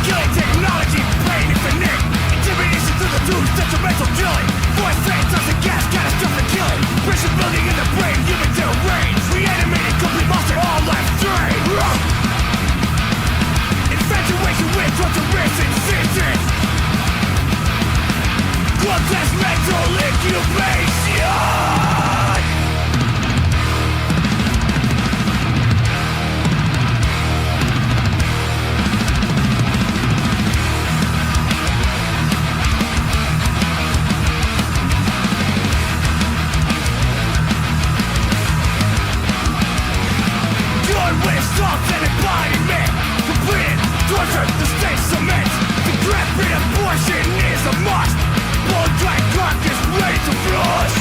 Killing technology, brain infinite. Intimidation through the tubes, detrimental killing. Voice fans, toxic gas, catastrophic killing. Pressure building in the brain, human deranged. Reanimated, complete monster, all life drained. Infatuation with torturous incisions. Grotesque mental incubation. Thoughts and embodiment, completed, torture, the state cement. The decrepit abortion is a must. Blood dry carcass ready to flush.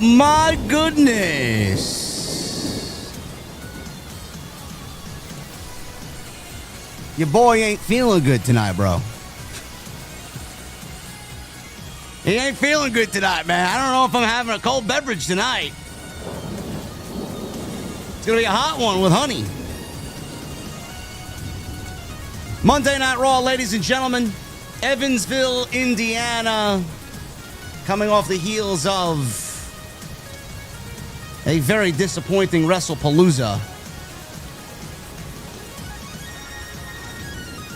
My goodness. Your boy ain't feeling good tonight, bro. He ain't feeling good tonight, man. I don't know if I'm having a cold beverage tonight. It's going to be a hot one with honey. Monday Night Raw, ladies and gentlemen. Evansville, Indiana. Coming off the heels of a very disappointing Wrestle Palooza.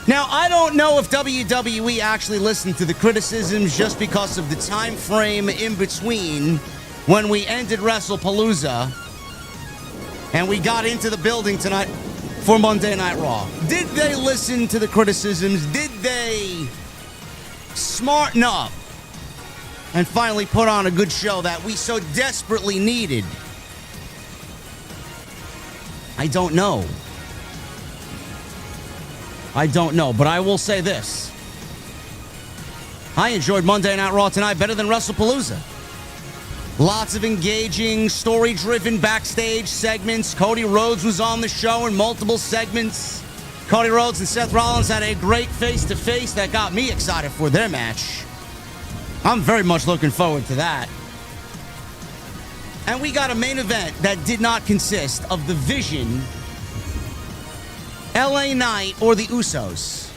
Now, I don't know if WWE actually listened to the criticisms just because of the time frame in between when we ended Wrestle Palooza and we got into the building tonight for Monday Night Raw? Did they listen to the criticisms? Did they smarten up and finally put on a good show that we so desperately needed? I don't know. But I will say this. I enjoyed Monday Night Raw tonight better than Wrestle Palooza. Lots of engaging, story-driven backstage segments. Cody Rhodes was on the show in multiple segments. Cody Rhodes and Seth Rollins had a great face-to-face that got me excited for their match. I'm very much looking forward to that. And we got a main event that did not consist of the Vision, LA Knight, or the Usos.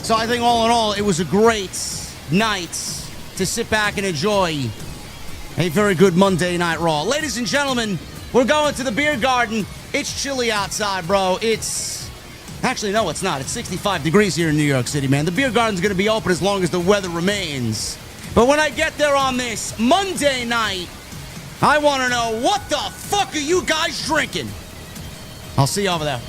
So I think all in all, it was a great night to sit back and enjoy a very good Monday Night Raw. Ladies and gentlemen, we're going to the beer garden. It's chilly outside, bro. Actually, no, it's not. It's 65 degrees here in New York City, man. The beer garden's going to be open as long as the weather remains. But when I get there on this Monday night, I want to know, what the fuck are you guys drinking? I'll see you over there.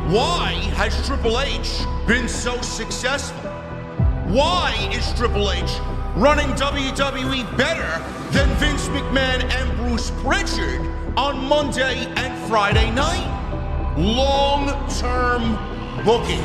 Why has Triple H been so successful? Why is Triple H running WWE better than Vince McMahon and Bruce Pritchard on Monday and Friday night? Long-term booking.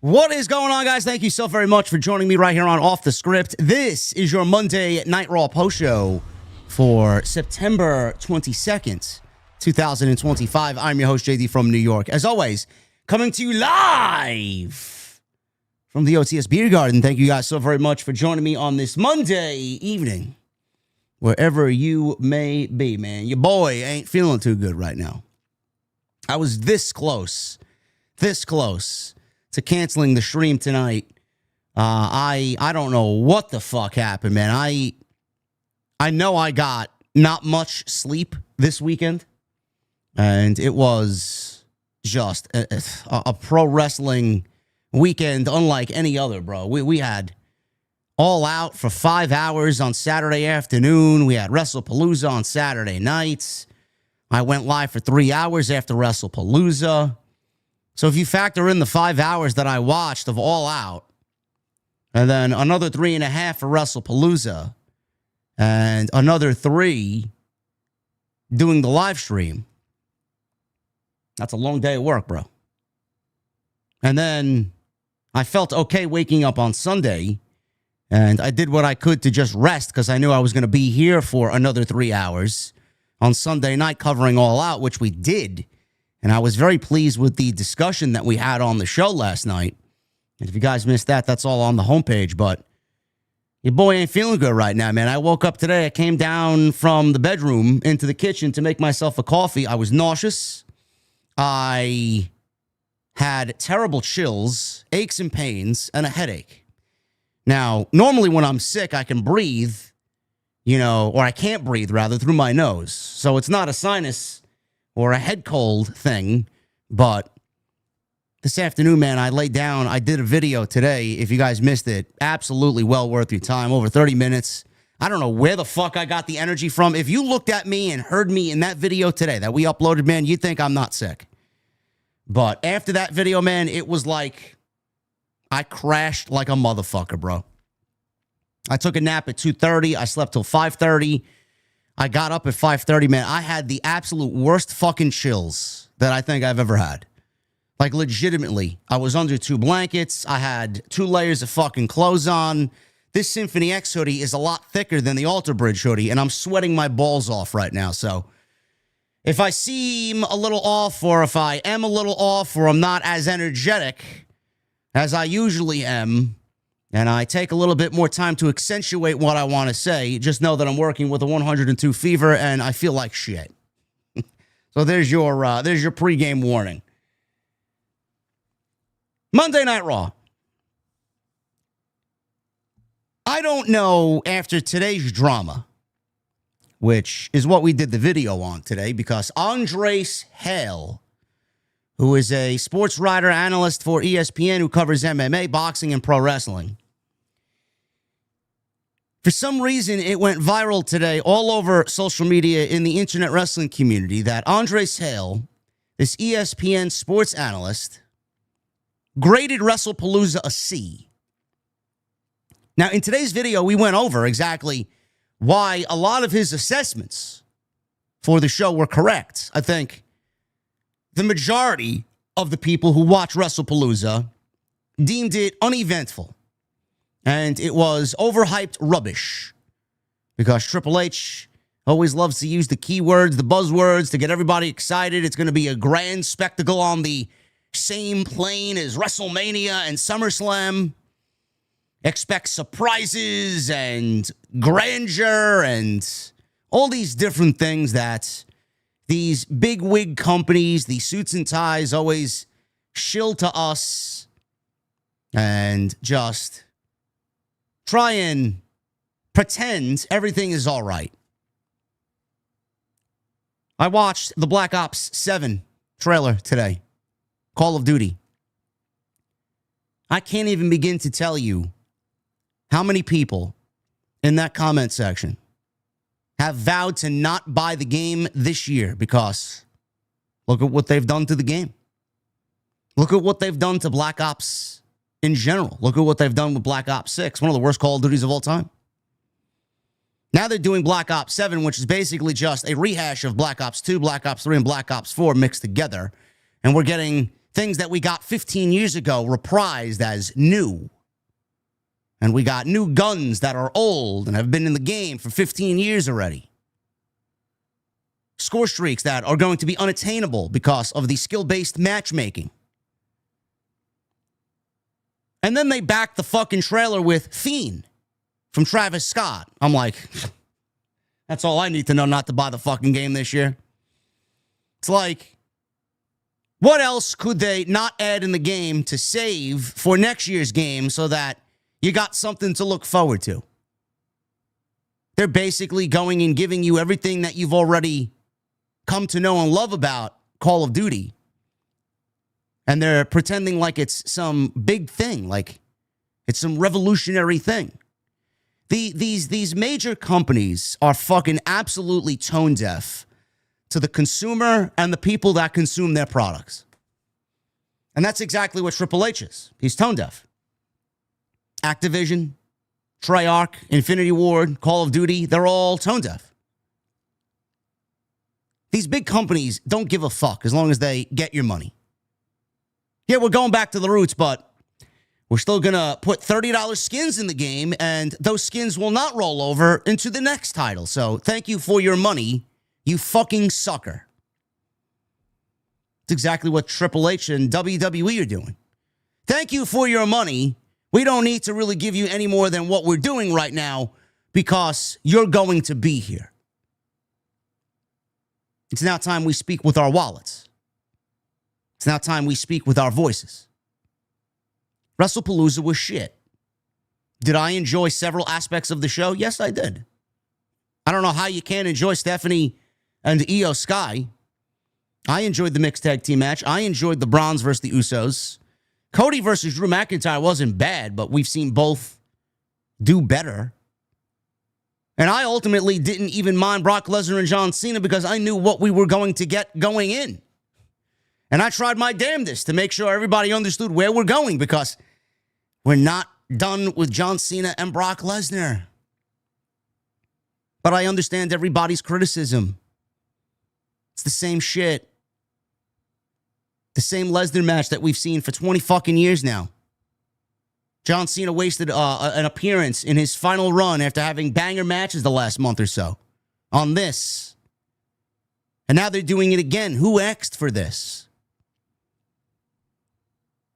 What is going on, guys? Thank you so very much for joining me right here on Off the Script. This is your Monday Night Raw post show for September 22nd, 2025. I'm your host, JD from New York. As always, coming to you live from the OTS Beer Garden. Thank you guys so very much for joining me on this Monday evening, wherever you may be, man. Your boy ain't feeling too good right now. I was this close to canceling the stream tonight. I don't know what the fuck happened, man. I know I got not much sleep this weekend, and it was just a pro wrestling weekend unlike any other, bro. We had All Out for 5 hours on Saturday afternoon. We had Wrestle Palooza on Saturday nights. I went live for 3 hours after Wrestle Palooza. So if you factor in the 5 hours that I watched of All Out, and then another 3.5 for Wrestle Palooza, and another 3 doing the live stream, that's a long day of work, bro. And then I felt okay waking up on Sunday, and I did what I could to just rest because I knew I was going to be here for another 3 hours on Sunday night covering All Out, which we did. And I was very pleased with the discussion that we had on the show last night. And if you guys missed that, that's all on the homepage. But your boy ain't feeling good right now, man. I woke up today. I came down from the bedroom into the kitchen to make myself a coffee. I was nauseous. I had terrible chills, aches and pains, and a headache. Now, normally when I'm sick, I can breathe, or I can't breathe, rather, through my nose. So it's not a sinus or a head cold thing. But this afternoon, man, I laid down. I did a video today. If you guys missed it, absolutely well worth your time. Over 30 minutes. I don't know where the fuck I got the energy from. If you looked at me and heard me in that video today that we uploaded, man, you'd think I'm not sick. But after that video, man, it was like I crashed like a motherfucker, bro. I took a nap at 2:30. I slept till 5:30. I got up at 5:30, man. I had the absolute worst fucking chills that I think I've ever had. Like, legitimately, I was under 2 blankets. I had 2 layers of fucking clothes on. This Symphony X hoodie is a lot thicker than the Alter Bridge hoodie, and I'm sweating my balls off right now. So if I seem a little off, or if I am a little off, or I'm not as energetic as I usually am, and I take a little bit more time to accentuate what I want to say, just know that I'm working with a 102 fever, and I feel like shit. So there's your pregame warning. Monday Night Raw. I don't know, after today's drama, which is what we did the video on today, because Andres Hale, who is a sports writer, analyst for ESPN, who covers MMA, boxing, and pro wrestling, for some reason, it went viral today all over social media in the internet wrestling community that Andres Hale, this ESPN sports analyst, graded WrestlePalooza a C. Now, in today's video, we went over exactly why a lot of his assessments for the show were correct. I think the majority of the people who watch WrestlePalooza deemed it uneventful, and it was overhyped rubbish, because Triple H always loves to use the keywords, the buzzwords, to get everybody excited. It's going to be a grand spectacle on the same plane as WrestleMania and SummerSlam. Expect surprises and grandeur and all these different things that these big wig companies, these suits and ties, always shill to us and just try and pretend everything is all right. I watched the Black Ops 7 trailer today, Call of Duty. I can't even begin to tell you how many people in that comment section have vowed to not buy the game this year, because look at what they've done to the game. Look at what they've done to Black Ops in general. Look at what they've done with Black Ops 6, one of the worst Call of Duties of all time. Now they're doing Black Ops 7, which is basically just a rehash of Black Ops 2, Black Ops 3, and Black Ops 4 mixed together. And we're getting things that we got 15 years ago reprised as new. And we got new guns that are old and have been in the game for 15 years already. Score streaks that are going to be unattainable because of the skill-based matchmaking. And then they backed the fucking trailer with Fiend from Travis Scott. I'm like, that's all I need to know not to buy the fucking game this year. It's like, what else could they not add in the game to save for next year's game so that you got something to look forward to? They're basically going and giving you everything that you've already come to know and love about Call of Duty. And they're pretending like it's some big thing, like it's some revolutionary thing. These major companies are fucking absolutely tone deaf to the consumer and the people that consume their products. And that's exactly what Triple H is. He's tone deaf. Activision, Treyarch, Infinity Ward, Call of Duty, they're all tone deaf. These big companies don't give a fuck as long as they get your money. Yeah, we're going back to the roots, but we're still going to put $30 skins in the game, and those skins will not roll over into the next title. So thank you for your money, you fucking sucker. It's exactly what Triple H and WWE are doing. Thank you for your money. We don't need to really give you any more than what we're doing right now because you're going to be here. It's now time we speak with our wallets. It's now time we speak with our voices. WrestlePalooza was shit. Did I enjoy several aspects of the show? Yes, I did. I don't know how you can't enjoy Stephanie and Io Sky. I enjoyed the mixed tag team match. I enjoyed the Bronze versus the Usos. Cody versus Drew McIntyre wasn't bad, but we've seen both do better. And I ultimately didn't even mind Brock Lesnar and John Cena because I knew what we were going to get going in. And I tried my damnedest to make sure everybody understood where we're going because we're not done with John Cena and Brock Lesnar. But I understand everybody's criticism. It's the same shit. The same Lesnar match that we've seen for 20 fucking years now. John Cena wasted an appearance in his final run after having banger matches the last month or so on this. And now they're doing it again. Who asked for this?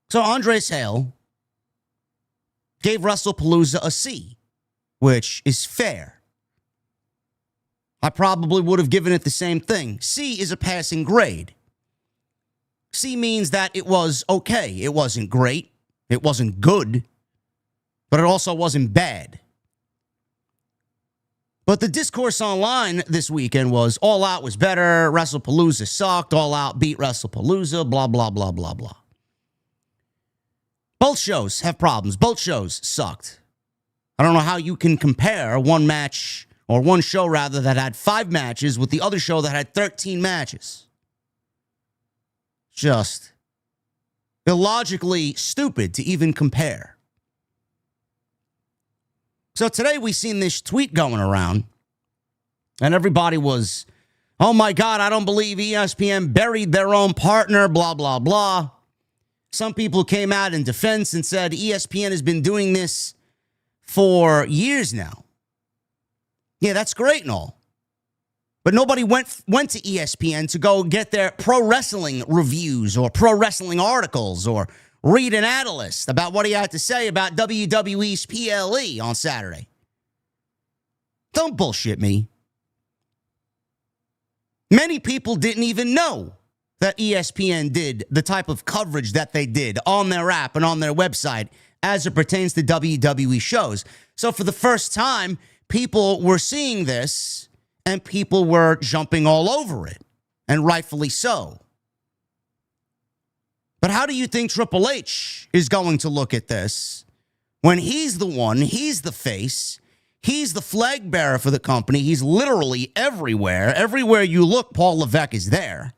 So Andres Hale gave WrestlePalooza a C, which is fair. I probably would have given it the same thing. C is a passing grade. C means that it was okay. It wasn't great. It wasn't good. But it also wasn't bad. But the discourse online this weekend was All Out was better, WrestlePalooza sucked, All Out beat WrestlePalooza, blah, blah, blah, blah, blah. Both shows have problems. Both shows sucked. I don't know how you can compare one match, or one show rather, that had 5 matches with the other show that had 13 matches. Just illogically stupid to even compare. So today we seen this tweet going around, and everybody was, oh my God, I don't believe ESPN buried their own partner, blah, blah, blah. Some people came out in defense and said ESPN has been doing this for years now. Yeah, that's great and all. But nobody went to ESPN to go get their pro wrestling reviews or pro wrestling articles or read an analyst about what he had to say about WWE's PLE on Saturday. Don't bullshit me. Many people didn't even know that ESPN did the type of coverage that they did on their app and on their website as it pertains to WWE shows. So for the first time, people were seeing this and people were jumping all over it, and rightfully so. But how do you think Triple H is going to look at this when he's the one, he's the face, he's the flag bearer for the company, he's literally everywhere. Everywhere you look, Paul Levesque is there.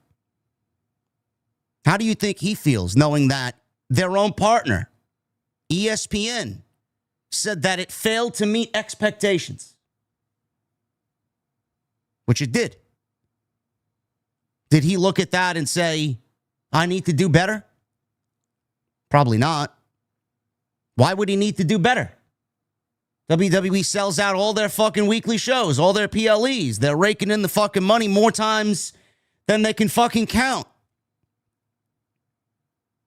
How do you think he feels knowing that their own partner, ESPN, said that it failed to meet expectations? Which it did. Did he look at that and say, I need to do better? Probably not. Why would he need to do better? WWE sells out all their fucking weekly shows, all their PLEs. They're raking in the fucking money more times than they can fucking count.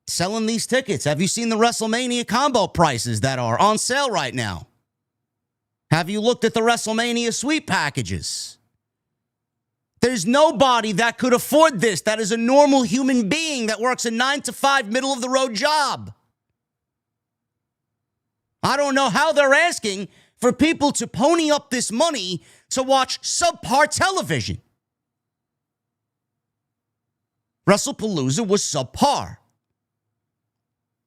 Selling these tickets. Have you seen the WrestleMania combo prices that are on sale right now? Have you looked at the WrestleMania suite packages? There's nobody that could afford this that is a normal human being that works a 9-to-5 middle-of-the-road job. I don't know how they're asking for people to pony up this money to watch subpar television. WrestlePalooza was subpar.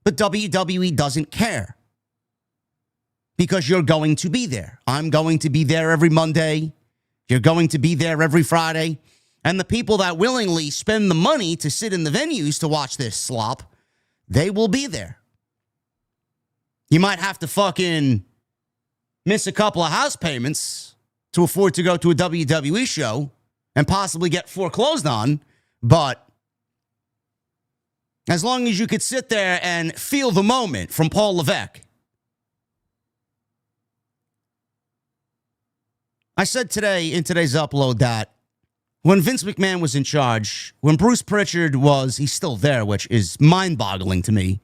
But WWE doesn't care. Because you're going to be there. I'm going to be there every Monday. You're going to be there every Friday. And the people that willingly spend the money to sit in the venues to watch this slop, they will be there. You might have to fucking miss a couple of house payments to afford to go to a WWE show and possibly get foreclosed on. But as long as you could sit there and feel the moment from Paul Levesque. I said today in today's upload that when Vince McMahon was in charge, when Bruce Pritchard was, he's still there, which is mind-boggling to me.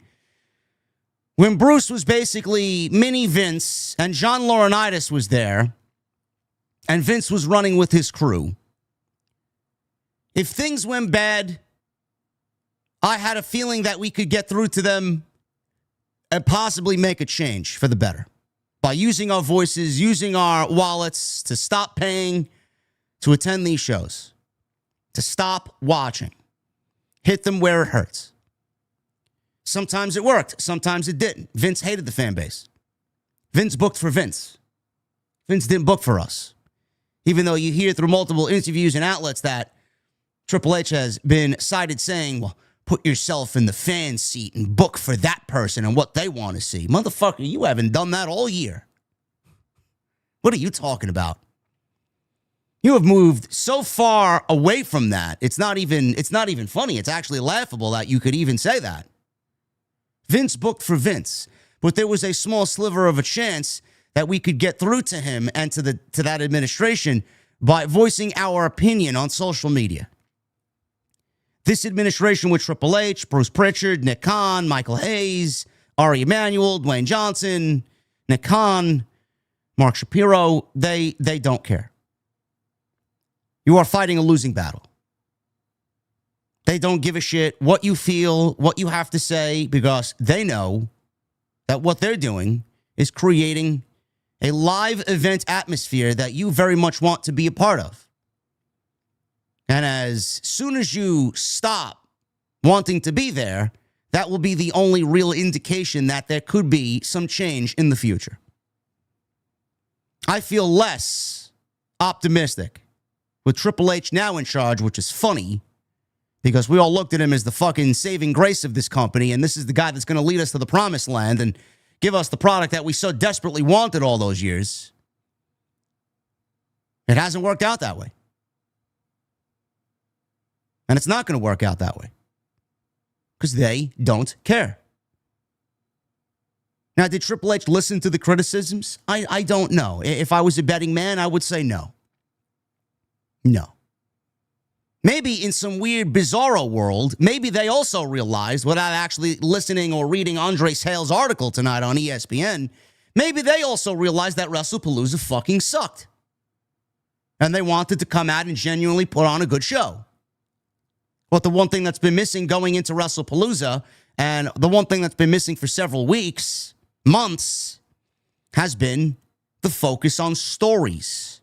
When Bruce was basically mini Vince and John Laurinaitis was there and Vince was running with his crew, if things went bad, I had a feeling that we could get through to them and possibly make a change for the better by using our voices, using our wallets to stop paying to attend these shows, to stop watching, hit them where it hurts. Sometimes it worked. Sometimes it didn't. Vince hated the fan base. Vince booked for Vince. Vince didn't book for us. Even though you hear through multiple interviews and outlets that Triple H has been cited saying, well, put yourself in the fan seat and book for that person and what they want to see. Motherfucker, you haven't done that all year. What are you talking about? You have moved so far away from that. It's not even funny. It's actually laughable that you could even say that. Vince booked for Vince, but there was a small sliver of a chance that we could get through to him and to that administration by voicing our opinion on social media. This administration with Triple H, Bruce Pritchard, Nick Khan, Michael Hayes, Ari Emanuel, Dwayne Johnson, Nick Khan, Mark Shapiro, they don't care. You are fighting a losing battle. They don't give a shit what you feel, what you have to say, because they know that what they're doing is creating a live event atmosphere that you very much want to be a part of. And as soon as you stop wanting to be there, that will be the only real indication that there could be some change in the future. I feel less optimistic with Triple H now in charge, which is funny, because we all looked at him as the fucking saving grace of this company, and this is the guy that's going to lead us to the promised land and give us the product that we so desperately wanted all those years. It hasn't worked out that way. And it's not going to work out that way. Because they don't care. Now, did Triple H listen to the criticisms? I don't know. If I was a betting man, I would say no. No. Maybe in some weird bizarro world, maybe they also realized, without actually listening or reading Andre Hale's article tonight on ESPN, maybe they also realized that WrestlePalooza fucking sucked. And they wanted to come out and genuinely put on a good show. But the one thing that's been missing going into WrestlePalooza, and the one thing that's been missing for several weeks, months, has been the focus on stories.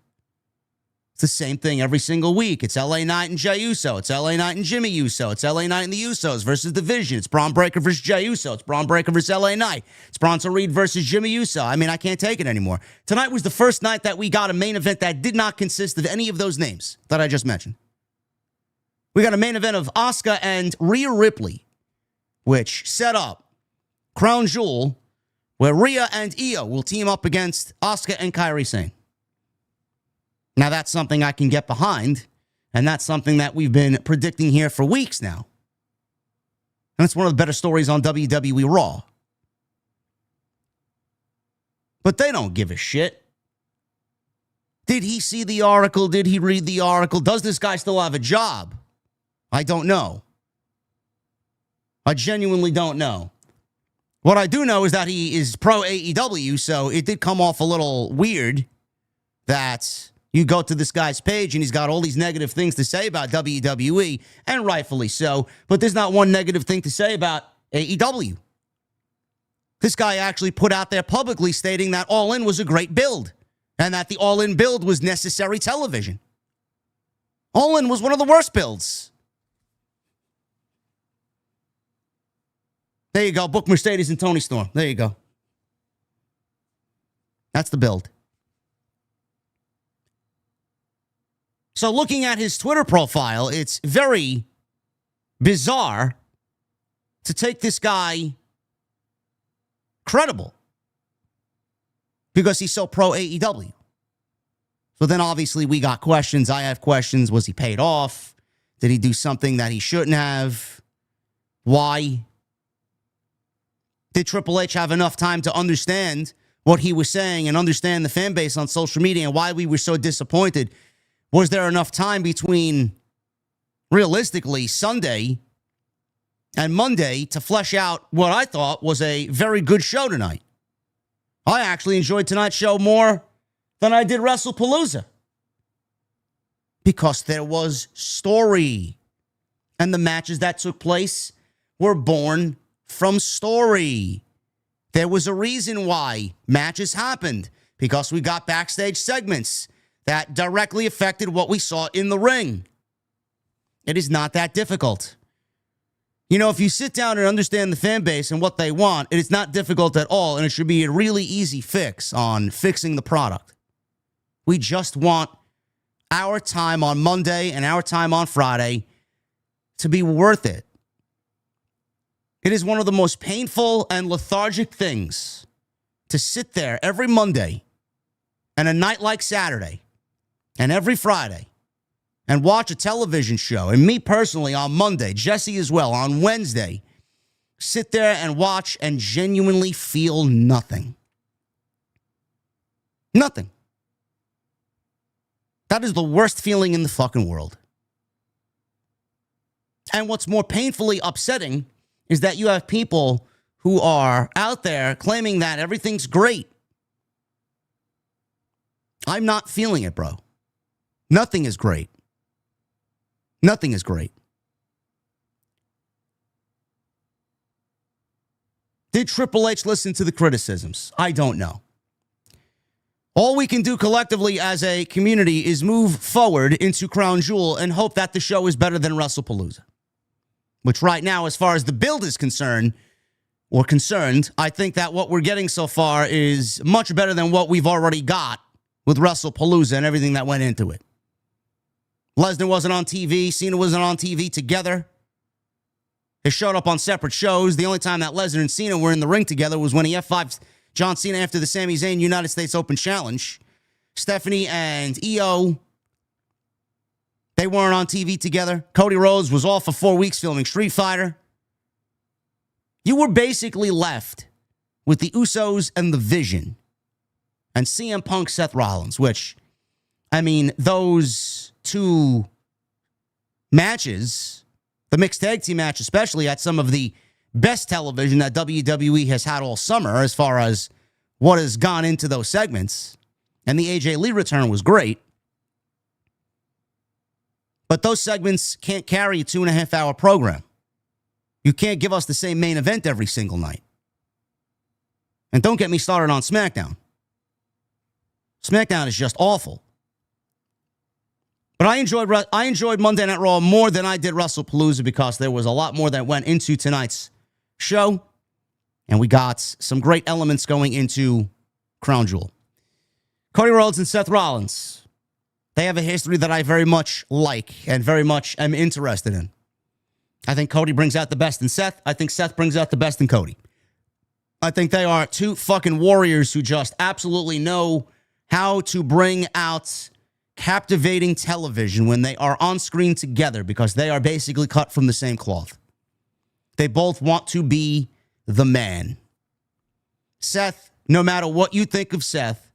It's the same thing every single week. It's LA Knight and Jay Uso. It's LA Knight and Jimmy Uso. It's LA Knight and the Usos versus The Vision. It's Braun Breaker versus Jay Uso. It's Braun Breaker versus LA Knight. It's Bronson Reed versus Jimmy Uso. I mean, I can't take it anymore. Tonight was the first night that we got a main event that did not consist of any of those names that I just mentioned. We got a main event of Asuka and Rhea Ripley, which set up Crown Jewel, where Rhea and Io will team up against Asuka and Kairi Sane. Now, that's something I can get behind, and that's something that we've been predicting here for weeks now. And it's one of the better stories on WWE Raw. But they don't give a shit. Did he see the article? Did he read the article? Does this guy still have a job? I don't know. I genuinely don't know. What I do know is that he is pro AEW, so it did come off a little weird that you go to this guy's page and he's got all these negative things to say about WWE, and rightfully so, but there's not one negative thing to say about AEW. This guy actually put out there publicly stating that All In was a great build and that the All In build was necessary television. All In was one of the worst builds. There you go. Book Mercedes and Tony Storm. There you go. That's the build. So looking at his Twitter profile, it's very bizarre to take this guy credible because he's so pro AEW. So then obviously we got questions. I have questions. Was he paid off? Did he do something that he shouldn't have? Why? Did Triple H have enough time to understand what he was saying and understand the fan base on social media and why we were so disappointed? Was there enough time between, realistically, Sunday and Monday to flesh out what I thought was a very good show tonight. I actually enjoyed tonight's show more than I did WrestlePalooza because there was story, and the matches that took place were born from story. There was a reason why matches happened, because we got backstage segments that directly affected what we saw in the ring. It is not that difficult. You know, if you sit down and understand the fan base and what they want, it is not difficult at all, and it should be a really easy fix on fixing the product. We just want our time on Monday and our time on Friday to be worth it. It is one of the most painful and lethargic things to sit there every Monday and a night like Saturday and every Friday and watch a television show. And me personally on Monday, Jesse as well, on Wednesday, sit there and watch and genuinely feel nothing. Nothing. That is the worst feeling in the fucking world. And what's more painfully upsetting is that you have people who are out there claiming that everything's great. I'm not feeling it, bro. Nothing is great. Nothing is great. Did Triple H listen to the criticisms? I don't know. All we can do collectively as a community is move forward into Crown Jewel and hope that the show is better than WrestlePalooza. Which right now, as far as the build is concerned, I think that what we're getting so far is much better than what we've already got with WrestlePalooza and everything that went into it. Lesnar wasn't on TV. Cena wasn't on TV together. They showed up on separate shows. The only time that Lesnar and Cena were in the ring together was when he F5'd John Cena after the Sami Zayn United States Open Challenge. Stephanie and Io, they weren't on TV together. Cody Rhodes was off for 4 weeks filming Street Fighter. You were basically left with the Usos and the Vision and CM Punk, Seth Rollins, which, I mean, those two matches, the mixed tag team match especially, had some of the best television that WWE has had all summer as far as what has gone into those segments. And the AJ Lee return was great. But those segments can't carry a 2.5-hour program. You can't give us the same main event every single night. And don't get me started on SmackDown. SmackDown is just awful. But I enjoyed Monday Night Raw more than I did WrestlePalooza because there was a lot more that went into tonight's show. And we got some great elements going into Crown Jewel. Cody Rhodes and Seth Rollins. They have a history that I very much like and very much am interested in. I think Cody brings out the best in Seth. I think Seth brings out the best in Cody. I think they are two fucking warriors who just absolutely know how to bring out captivating television when they are on screen together because they are basically cut from the same cloth. They both want to be the man. Seth, no matter what you think of Seth,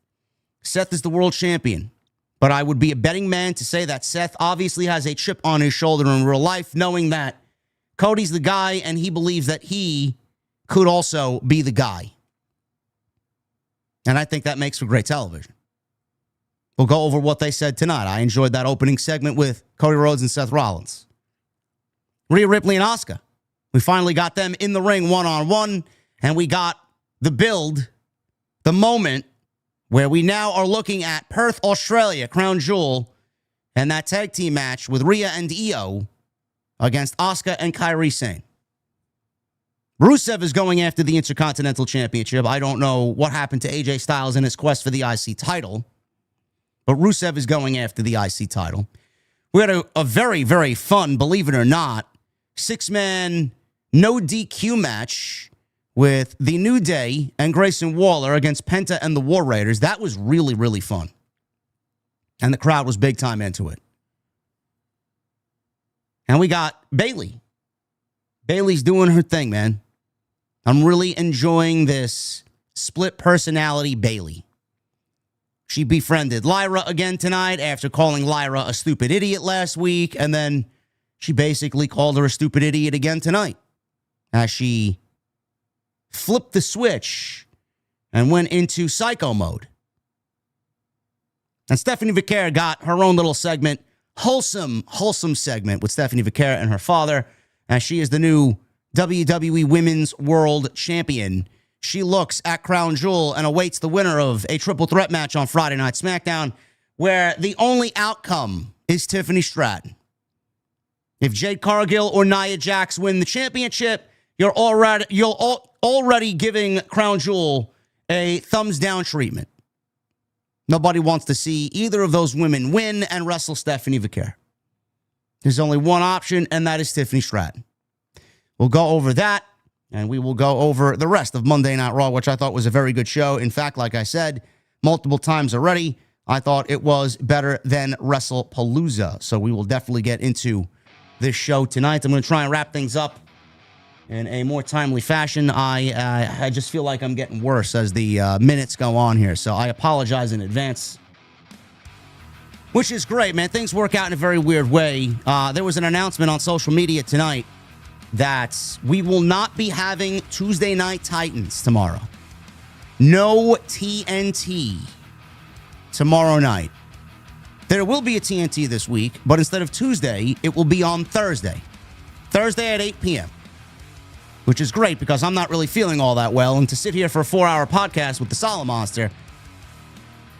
Seth is the world champion. But I would be a betting man to say that Seth obviously has a chip on his shoulder in real life, knowing that Cody's the guy and he believes that he could also be the guy. And I think that makes for great television. We'll go over what they said tonight. I enjoyed that opening segment with Cody Rhodes and Seth Rollins. Rhea Ripley and Asuka. We finally got them in the ring one-on-one, and we got the build, the moment where we now are looking at Perth, Australia, Crown Jewel, and that tag team match with Rhea and Io against Asuka and Kairi Sane. Rusev is going after the Intercontinental Championship. I don't know what happened to AJ Styles in his quest for the IC title, but Rusev is going after the IC title. We had a very, very fun, believe it or not, 6-man no DQ match with the New Day and Grayson Waller against Penta and the War Raiders. That was really, really fun. And the crowd was big time into it. And we got Bayley. Bayley's doing her thing, man. I'm really enjoying this split personality Bayley. She befriended Lyra again tonight after calling Lyra a stupid idiot last week. And then she basically called her a stupid idiot again tonight. as she flipped the switch and went into psycho mode. And Stephanie Vaquer got her own little segment, wholesome segment with Stephanie Vaquer and her father, as she is the new WWE Women's World Champion. She looks at Crown Jewel and awaits the winner of a triple threat match on Friday Night SmackDown, where the only outcome is Tiffany Stratton. If Jade Cargill or Nia Jax win the championship, you're already giving Crown Jewel a thumbs down treatment. Nobody wants to see either of those women win and wrestle Stephanie Vaquer. There's only one option, and that is Tiffany Stratton. We'll go over that, and we will go over the rest of Monday Night Raw, which I thought was a very good show. In fact, like I said multiple times already, I thought it was better than WrestlePalooza. So we will definitely get into this show tonight. I'm going to try and wrap things up in a more timely fashion. I just feel like I'm getting worse as the minutes go on here, so I apologize in advance. Which is great, man. Things work out in a very weird way. There was an announcement on social media tonight that we will not be having Tuesday Night Titans tomorrow. No TNT tomorrow night. There will be a TNT this week, but instead of Tuesday, it will be on Thursday. Thursday at 8 p.m., which is great because I'm not really feeling all that well, and to sit here for a 4-hour podcast with the Solid Monster,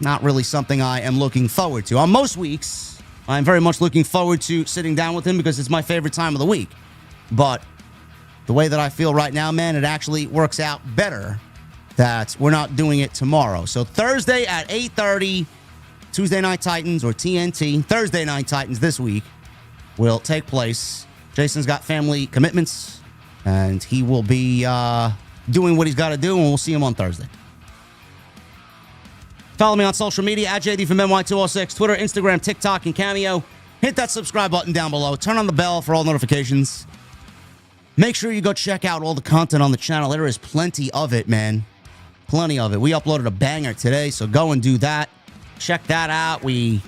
not really something I am looking forward to. On most weeks, I'm very much looking forward to sitting down with him because it's my favorite time of the week. But the way that I feel right now, man, it actually works out better that we're not doing it tomorrow. So Thursday at 8:30, Tuesday Night Titans or TNT, Thursday Night Titans this week will take place. Jason's got family commitments, and he will be doing what he's got to do, and we'll see him on Thursday. Follow me on social media at JDfromNY206, Twitter, Instagram, TikTok, and Cameo. Hit that subscribe button down below. Turn on the bell for all notifications. Make sure you go check out all the content on the channel. There is plenty of it, man. Plenty of it. We uploaded a banger today, so go and do that. Check that out. We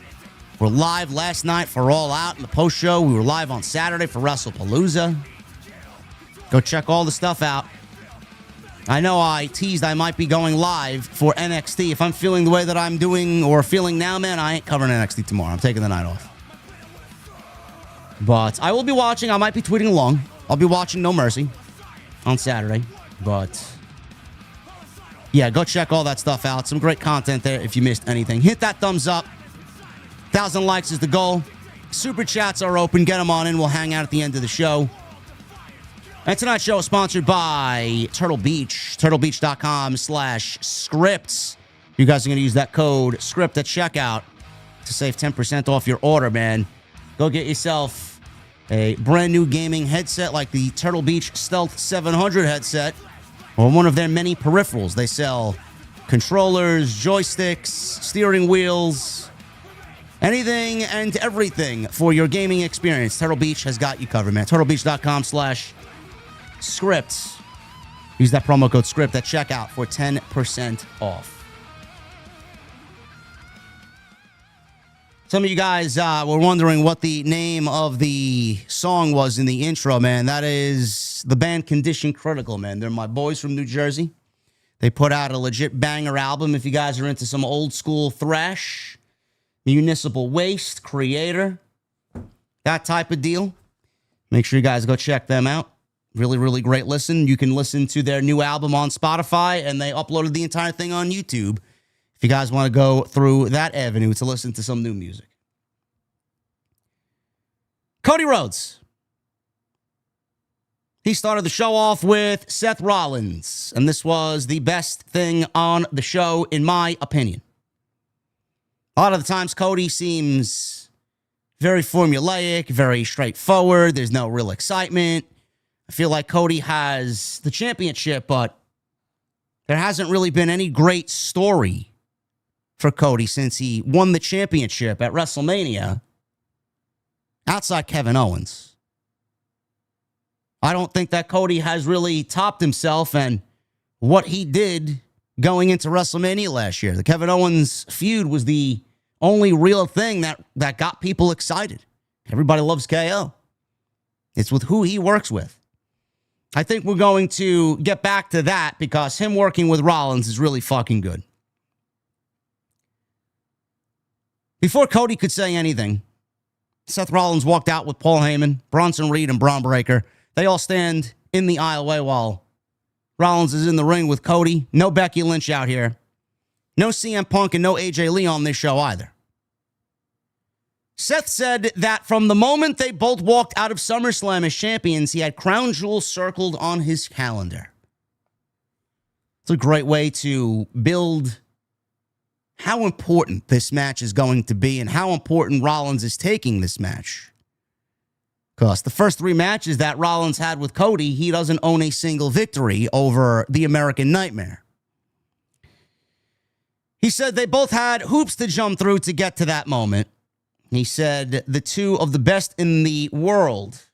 were live last night for All Out in the post show. We were live on Saturday for Wrestle Palooza. Go check all the stuff out. I know I teased I might be going live for NXT. If I'm feeling the way that I'm doing or feeling now, man, I ain't covering NXT tomorrow. I'm taking the night off. But I will be watching. I might be tweeting along. I'll be watching No Mercy on Saturday. But yeah, go check all that stuff out. Some great content there if you missed anything. Hit that thumbs up. 1,000 likes is the goal. Super chats are open. Get them on in. We'll hang out at the end of the show. And tonight's show is sponsored by Turtle Beach. TurtleBeach.com/scripts. You guys are going to use that code SCRIPT at checkout to save 10% off your order, man. Go get yourself a brand new gaming headset like the Turtle Beach Stealth 700 headset or one of their many peripherals. They sell controllers, joysticks, steering wheels, anything and everything for your gaming experience. Turtle Beach has got you covered, man. TurtleBeach.com/scripts. Use that promo code SCRIPT at checkout for 10% off. Some of you guys were wondering what the name of the song was in the intro, man. That is the band Condition Critical, man. They're my boys from New Jersey. They put out a legit banger album. If you guys are into some old school thrash, Municipal Waste, Creator, that type of deal, make sure you guys go check them out. Really, really great listen. You can listen to their new album on Spotify, and they uploaded the entire thing on YouTube. If you guys want to go through that avenue to listen to some new music. Cody Rhodes. He started the show off with Seth Rollins, and this was the best thing on the show, in my opinion. A lot of the times, Cody seems very formulaic, very straightforward. There's no real excitement. I feel like Cody has the championship, but there hasn't really been any great story for Cody since he won the championship at WrestleMania outside Kevin Owens. I don't think that Cody has really topped himself and what he did going into WrestleMania last year. The Kevin Owens feud was the only real thing that got people excited. Everybody loves KO. It's with who he works with. I think we're going to get back to that because him working with Rollins is really fucking good. Before Cody could say anything, Seth Rollins walked out with Paul Heyman, Bronson Reed, and Braun Breaker. They all stand in the aisleway while Rollins is in the ring with Cody. No Becky Lynch out here. No CM Punk and no AJ Lee on this show either. Seth said that from the moment they both walked out of SummerSlam as champions, he had crown jewels circled on his calendar. It's a great way to build how important this match is going to be and how important Rollins is taking this match. Because the first 3 matches that Rollins had with Cody, he doesn't own a single victory over the American Nightmare. He said they both had hoops to jump through to get to that moment. He said the 2 of the best in the world,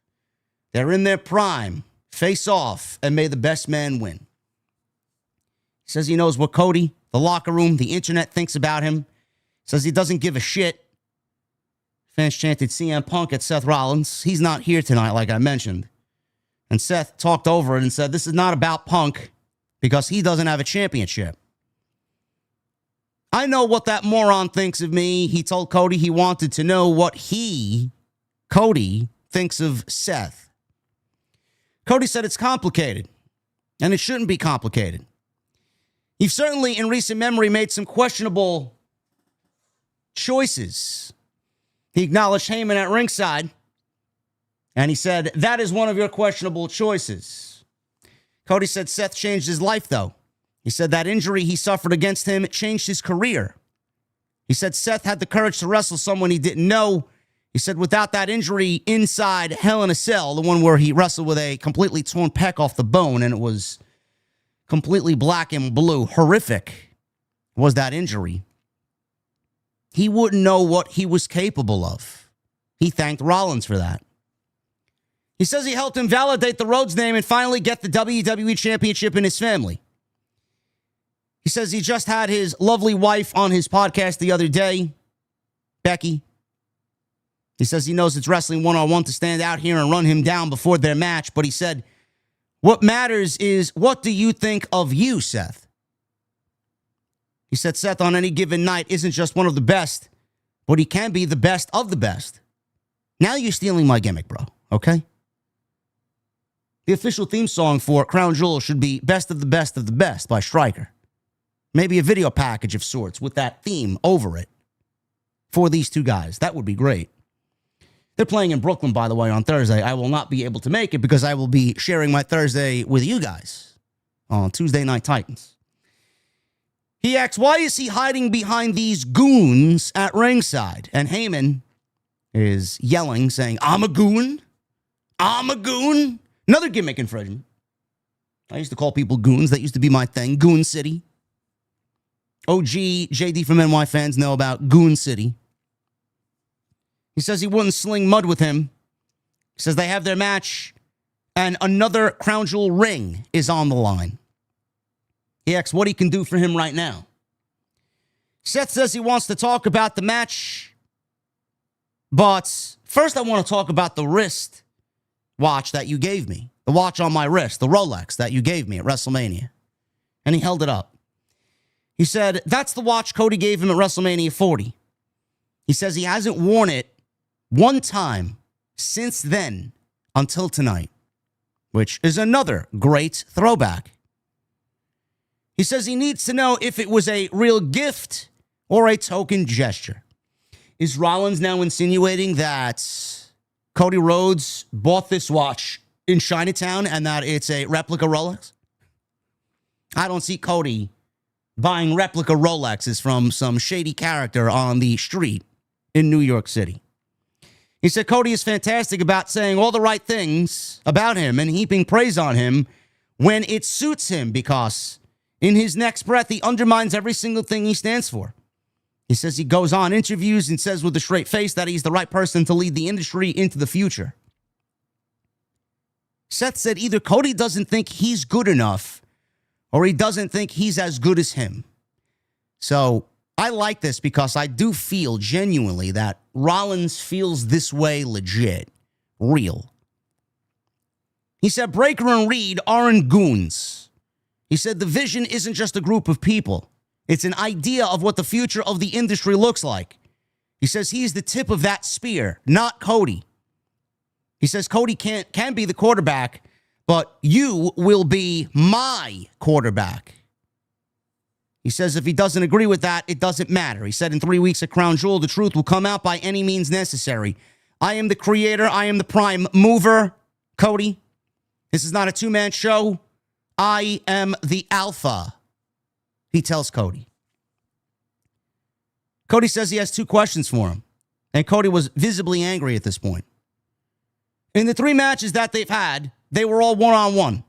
they're in their prime, face off, and may the best man win. He says he knows what Cody, the locker room, the internet thinks about him. Says he doesn't give a shit. Fans chanted CM Punk at Seth Rollins. He's not here tonight, like I mentioned. And Seth talked over it and said, this is not about Punk because he doesn't have a championship. I know what that moron thinks of me. He told Cody he wanted to know what Cody, thinks of Seth. Cody said it's complicated, and it shouldn't be complicated. You've certainly, in recent memory, made some questionable choices. He acknowledged Heyman at ringside, and he said, that is one of your questionable choices. Cody said Seth changed his life, though. He said that injury he suffered against him changed his career. He said Seth had the courage to wrestle someone he didn't know. He said without that injury inside Hell in a Cell, the one where he wrestled with a completely torn pec off the bone and it was completely black and blue, horrific was that injury. He wouldn't know what he was capable of. He thanked Rollins for that. He says he helped him validate the Rhodes name and finally get the WWE Championship in his family. He says he just had his lovely wife on his podcast the other day, Becky. He says he knows it's wrestling one-on-one to stand out here and run him down before their match, but he said, what matters is, what do you think of you, Seth? He said Seth on any given night isn't just one of the best, but he can be the best of the best. Now you're stealing my gimmick, bro, okay? The official theme song for Crown Jewel should be Best of the Best of the Best by Stryker. Maybe a video package of sorts with that theme over it for these 2 guys. That would be great. They're playing in Brooklyn, by the way, on Thursday. I will not be able to make it because I will be sharing my Thursday with you guys on Tuesday Night Titans. He asks, why is he hiding behind these goons at ringside? And Heyman is yelling, saying, I'm a goon? I'm a goon? Another gimmick infringement. I used to call people goons. That used to be my thing. Goon City. OG JDfromNY fans know about Goon City. He says he wouldn't sling mud with him. He says they have their match and another Crown Jewel ring is on the line. He asks what he can do for him right now. Seth says he wants to talk about the match, but first I want to talk about the wrist watch that you gave me. The watch on my wrist, the Rolex that you gave me at WrestleMania. And he held it up. He said, that's the watch Cody gave him at WrestleMania 40. He says he hasn't worn it one time since then until tonight, which is another great throwback. He says he needs to know if it was a real gift or a token gesture. Is Rollins now insinuating that Cody Rhodes bought this watch in Chinatown and that it's a replica Rolex? I don't see Cody buying replica Rolexes from some shady character on the street in New York City. He said Cody is fantastic about saying all the right things about him and heaping praise on him when it suits him because in his next breath, he undermines every single thing he stands for. He says he goes on interviews and says with a straight face that he's the right person to lead the industry into the future. Seth said either Cody doesn't think he's good enough or he doesn't think he's as good as him. So I like this because I do feel genuinely that Rollins feels this way legit, real. He said, Breaker and Reed aren't goons. He said, the Vision isn't just a group of people. It's an idea of what the future of the industry looks like. He says he's the tip of that spear, not Cody. He says Cody can be the quarterback, but you will be my quarterback. He says if he doesn't agree with that, it doesn't matter. He said in 3 weeks at Crown Jewel, the truth will come out by any means necessary. I am the creator. I am the prime mover, Cody. This is not a two-man show. I am the alpha, he tells Cody. Cody says he has 2 questions for him, and Cody was visibly angry at this point. In the 3 matches that they've had, they were all one-on-one.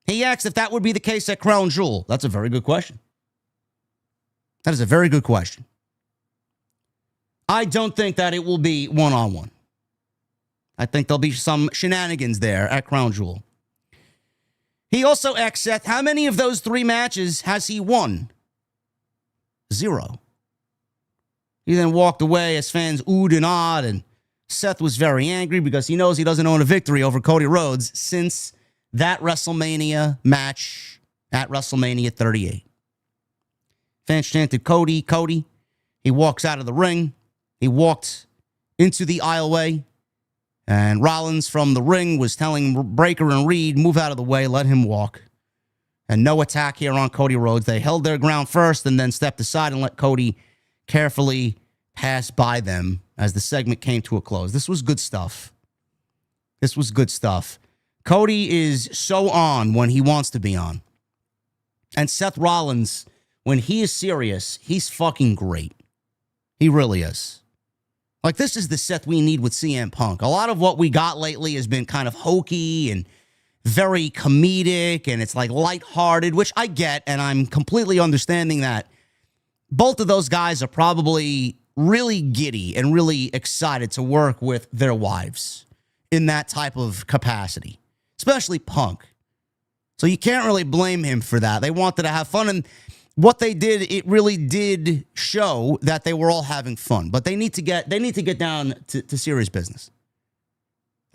He asked if that would be the case at Crown Jewel. That's a very good question. That is a very good question. I don't think that it will be one-on-one. I think there'll be some shenanigans there at Crown Jewel. He also asked Seth, how many of those 3 matches has he won? 0. He then walked away as fans oohed and awed, and Seth was very angry because he knows he doesn't own a victory over Cody Rhodes since that WrestleMania match at WrestleMania 38. Fans chanted, Cody, Cody. He walks out of the ring. He walked into the aisleway, and Rollins from the ring was telling Breaker and Reed, move out of the way, let him walk. And no attack here on Cody Rhodes. They held their ground first and then stepped aside and let Cody carefully pass by them as the segment came to a close. This was good stuff. This was good stuff. Cody is so on when he wants to be on. And Seth Rollins, when he is serious, he's fucking great. He really is. Like, this is the Seth we need with CM Punk. A lot of what we got lately has been kind of hokey and very comedic, and it's like lighthearted, which I get, and I'm completely understanding that. Both of those guys are probably really giddy and really excited to work with their wives in that type of capacity, especially Punk. So you can't really blame him for that. They wanted to have fun, and what they did, it really did show that they were all having fun. But they need to get down to serious business.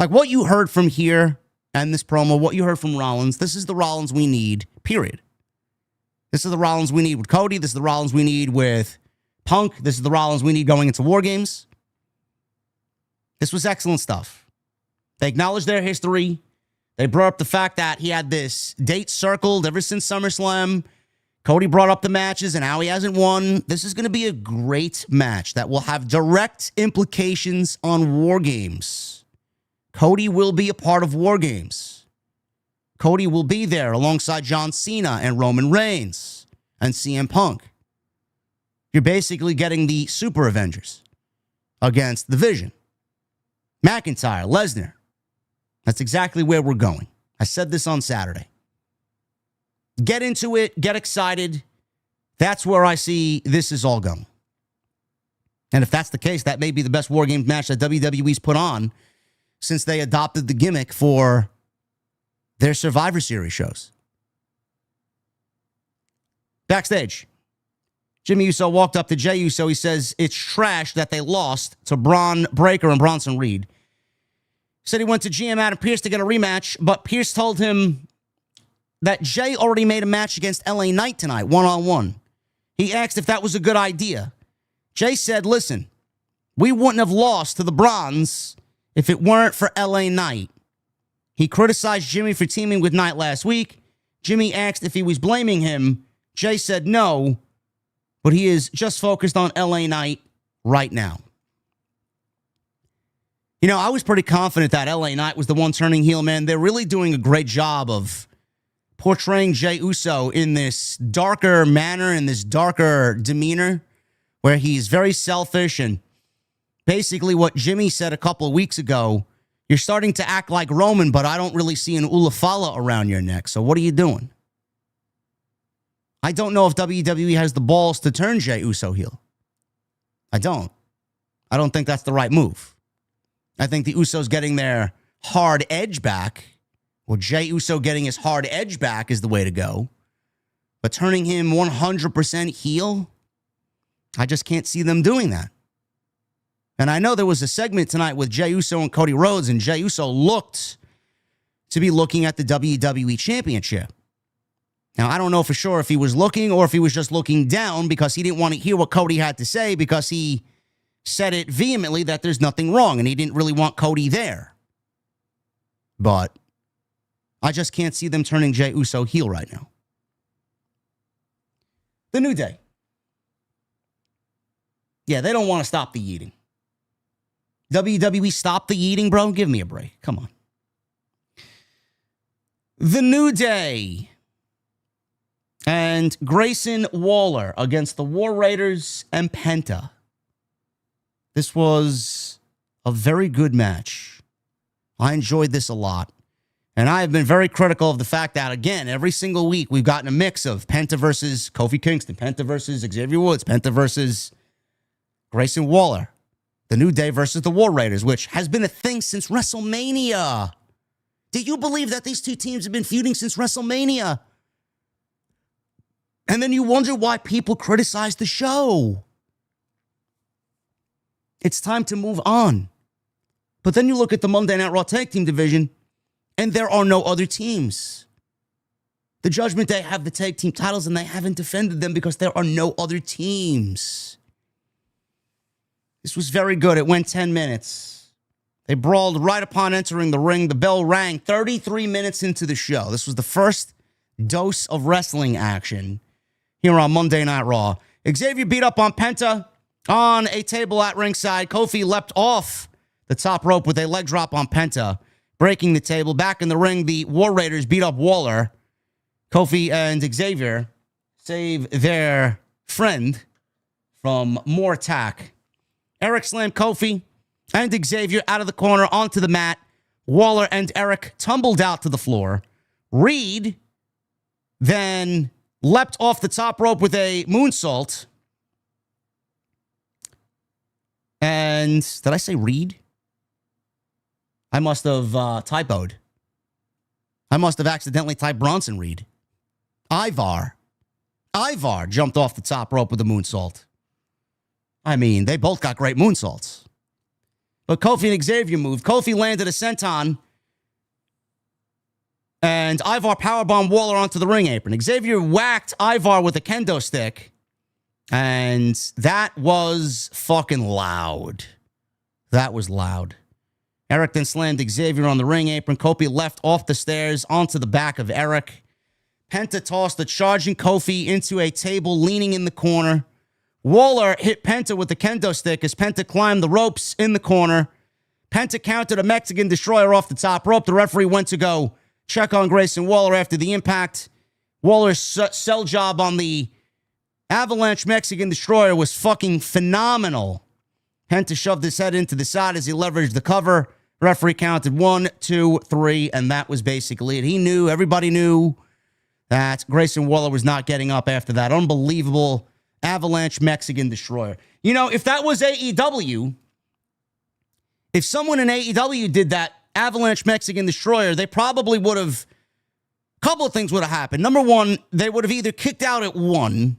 Like what you heard from here and this promo, what you heard from Rollins, this is the Rollins we need, period. This is the Rollins we need with Cody. This is the Rollins we need with Punk. This is the Rollins we need going into War Games. This was excellent stuff. They acknowledged their history. They brought up the fact that he had this date circled ever since SummerSlam. Cody brought up the matches and how he hasn't won. This is going to be a great match that will have direct implications on War Games. Cody will be a part of War Games. Cody will be there alongside John Cena and Roman Reigns and CM Punk. You're basically getting the Super Avengers against the Vision. McIntyre, Lesnar. That's exactly where we're going. I said this on Saturday. Get into it. Get excited. That's where I see this is all going. And if that's the case, that may be the best War Games match that WWE's put on since they adopted the gimmick for their Survivor Series shows. Backstage, Jimmy Uso walked up to Jay Uso. He says it's trash that they lost to Braun Breaker and Bronson Reed. Said he went to GM Adam Pearce to get a rematch, but Pearce told him that Jay already made a match against LA Knight tonight, one-on-one. He asked if that was a good idea. Jay said, listen, we wouldn't have lost to the Bronze if it weren't for LA Knight. He criticized Jimmy for teaming with Knight last week. Jimmy asked if he was blaming him. Jay said no, but he is just focused on LA Knight right now. You know, I was pretty confident that LA Knight was the one turning heel, man. They're really doing a great job of portraying Jay Uso in this darker manner, in this darker demeanor, where he's very selfish. And basically what Jimmy said a couple of weeks ago, you're starting to act like Roman, but I don't really see an ulafala around your neck. So what are you doing? I don't know if WWE has the balls to turn Jay Uso heel. I don't think that's the right move. I think the Usos getting their hard edge back, or Jay Uso getting his hard edge back, is the way to go. But turning him 100% heel, I just can't see them doing that. And I know there was a segment tonight with Jay Uso and Cody Rhodes, and Jay Uso looked to be looking at the WWE Championship. Now, I don't know for sure if he was looking or if he was just looking down because he didn't want to hear what Cody had to say because he said it vehemently that there's nothing wrong and he didn't really want Cody there. But I just can't see them turning Jay Uso heel right now. The New Day. Yeah, they don't want to stop the eating. WWE, stop the eating, bro. Give me a break. Come on. The New Day and Grayson Waller against the War Raiders and Penta. This was a very good match. I enjoyed this a lot. And I have been very critical of the fact that, again, every single week we've gotten a mix of Penta versus Kofi Kingston, Penta versus Xavier Woods, Penta versus Grayson Waller, the New Day versus the War Raiders, which has been a thing since WrestleMania. Do you believe that these two teams have been feuding since WrestleMania? And then you wonder why people criticize the show. It's time to move on. But then you look at the Monday Night Raw Tag Team division, and there are no other teams. The Judgment Day have the tag team titles, and they haven't defended them because there are no other teams. This was very good. It went 10 minutes. They brawled right upon entering the ring. The bell rang 33 minutes into the show. This was the first dose of wrestling action here on Monday Night Raw. Xavier beat up on Penta on a table at ringside. Kofi leapt off the top rope with a leg drop on Penta, breaking the table. Back in the ring, the War Raiders beat up Waller. Kofi and Xavier save their friend from more attack. Eric slammed Kofi and Xavier out of the corner onto the mat. Waller and Eric tumbled out to the floor. Reed then leapt off the top rope with a moonsault. And did I say Reed? I must have typoed. I must have accidentally typed Bronson Reed. Ivar jumped off the top rope with a moonsault. I mean, they both got great moonsaults. But Kofi and Xavier moved. Kofi landed a senton. And Ivar powerbombed Waller onto the ring apron. Xavier whacked Ivar with a kendo stick. And that was fucking loud. That was loud. Eric then slammed Xavier on the ring apron. Kofi left off the stairs onto the back of Eric. Penta tossed the charging Kofi into a table leaning in the corner. Waller hit Penta with the kendo stick as Penta climbed the ropes in the corner. Penta countered a Mexican Destroyer off the top rope. The referee went to go check on Grayson Waller after the impact. Waller's sell job on the Avalanche Mexican Destroyer was fucking phenomenal. Penta shoved his head into the side as he leveraged the cover. Referee counted 1, 2, 3, and that was basically it. He knew, everybody knew that Grayson Waller was not getting up after that unbelievable Avalanche Mexican Destroyer. You know, if that was AEW, if someone in AEW did that Avalanche Mexican Destroyer, they probably would have, a couple of things would have happened. Number one, they would have either kicked out at 1,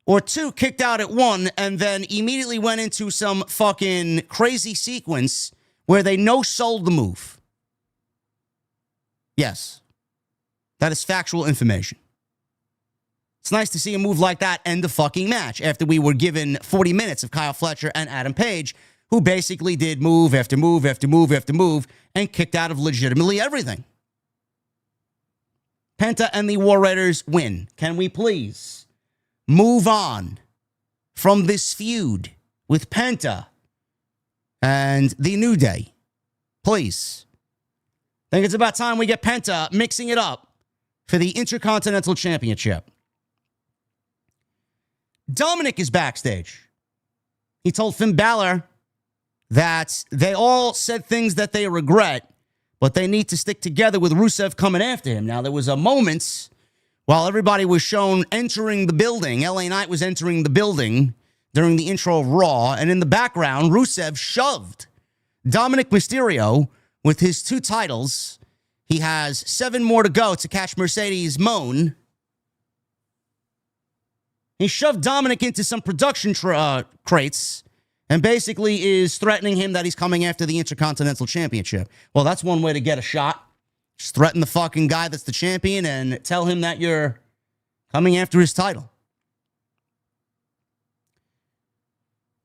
or 2, kicked out at 1, and then immediately went into some fucking crazy sequence where they no-sold the move. Yes. That is factual information. It's nice to see a move like that end the fucking match after we were given 40 minutes of Kyle Fletcher and Adam Page, who basically did move after move after move after move and kicked out of legitimately everything. Penta and the War Raiders win. Can we please move on from this feud with Penta and the New Day? Please. I think it's about time we get Penta mixing it up for the Intercontinental Championship. Dominik is backstage. He told Finn Balor that they all said things that they regret, but they need to stick together with Rusev coming after him. Now, there was a moment while everybody was shown entering the building. LA Knight was entering the building during the intro of Raw, and in the background, Rusev shoved Dominik Mysterio with his 2 titles. He has 7 more to go to catch Mercedes Moan. He shoved Dominik into some production crates and basically is threatening him that he's coming after the Intercontinental Championship. Well, that's one way to get a shot. Just threaten the fucking guy that's the champion and tell him that you're coming after his title.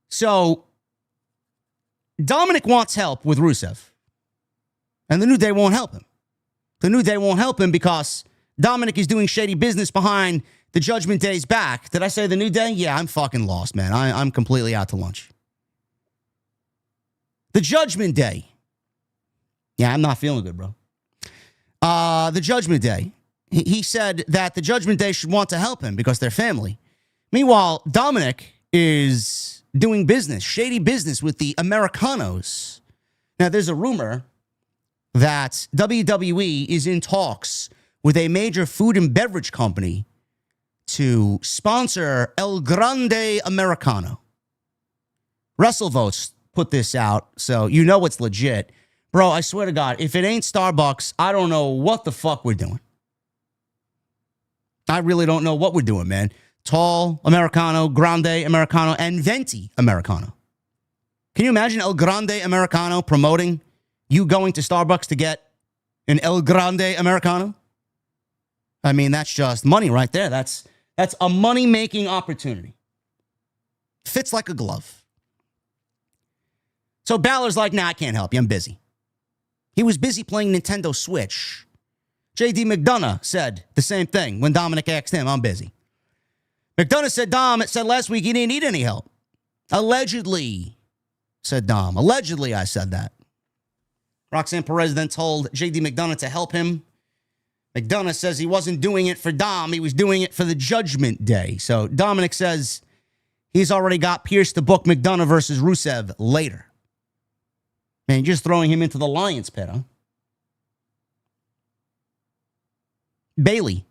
So, Dominik wants help with Rusev. And the New Day won't help him. The New Day won't help him because Dominik is doing shady business behind the Judgment Day's back. Did I say the New Day? Yeah, I'm fucking lost, man. I'm completely out to lunch. The Judgment Day. Yeah, I'm not feeling good, bro. The Judgment Day. He said that the Judgment Day should want to help him because they're family. Meanwhile, Dominik is doing business, shady business with the Americanos. Now, there's a rumor that WWE is in talks with a major food and beverage company to sponsor El Grande Americano. WrestleVotes put this out, so you know it's legit. Bro, I swear to God, if it ain't Starbucks, I don't know what the fuck we're doing. I really don't know what we're doing, man. Tall Americano, Grande Americano, and Venti Americano. Can you imagine El Grande Americano promoting you going to Starbucks to get an El Grande Americano? I mean, that's just money right there. That's a money-making opportunity. Fits like a glove. So Balor's like, nah, I can't help you. I'm busy. He was busy playing Nintendo Switch. Mcdana said the same thing when Dominik asked him, I'm busy. Mcdana said, Dom, it said last week he didn't need any help. Allegedly, said Dom. Allegedly, I said that. Roxanne Perez then told Mcdana to help him. Mcdana says he wasn't doing it for Dom. He was doing it for the Judgment Day. So Dominik says he's already got Pierce to book Mcdana versus Rusev later. Man, you're just throwing him into the lion's pit, huh? Bayley.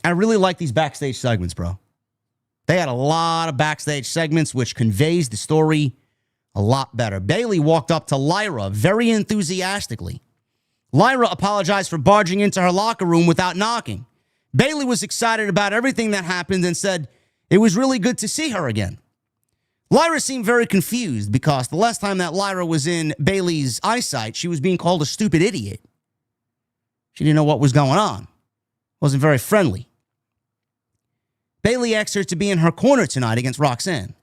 I really like these backstage segments, bro. They had a lot of backstage segments, which conveys the story a lot better. Bayley walked up to Lyra very enthusiastically. Lyra apologized for barging into her locker room without knocking. Bayley was excited about everything that happened and said it was really good to see her again. Lyra seemed very confused because the last time that Lyra was in Bayley's eyesight, she was being called a stupid idiot. She didn't know what was going on. Wasn't very friendly. Bayley asked her to be in her corner tonight against Roxanne.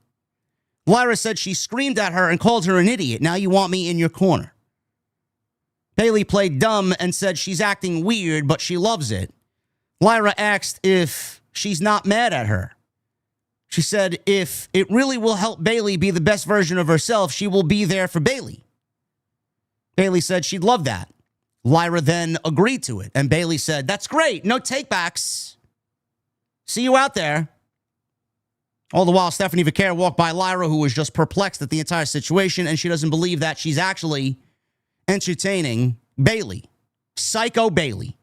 Lyra said she screamed at her and called her an idiot. Now you want me in your corner. Bayley played dumb and said she's acting weird, but she loves it. Lyra asked if she's not mad at her. She said if it really will help Bayley be the best version of herself, she will be there for Bayley. Bayley said she'd love that. Lyra then agreed to it, and Bayley said, that's great, no takebacks. See you out there. All the while, Stephanie Vaquer walked by Lyra, who was just perplexed at the entire situation, and she doesn't believe that she's actually entertaining Bayley. Psycho Bayley.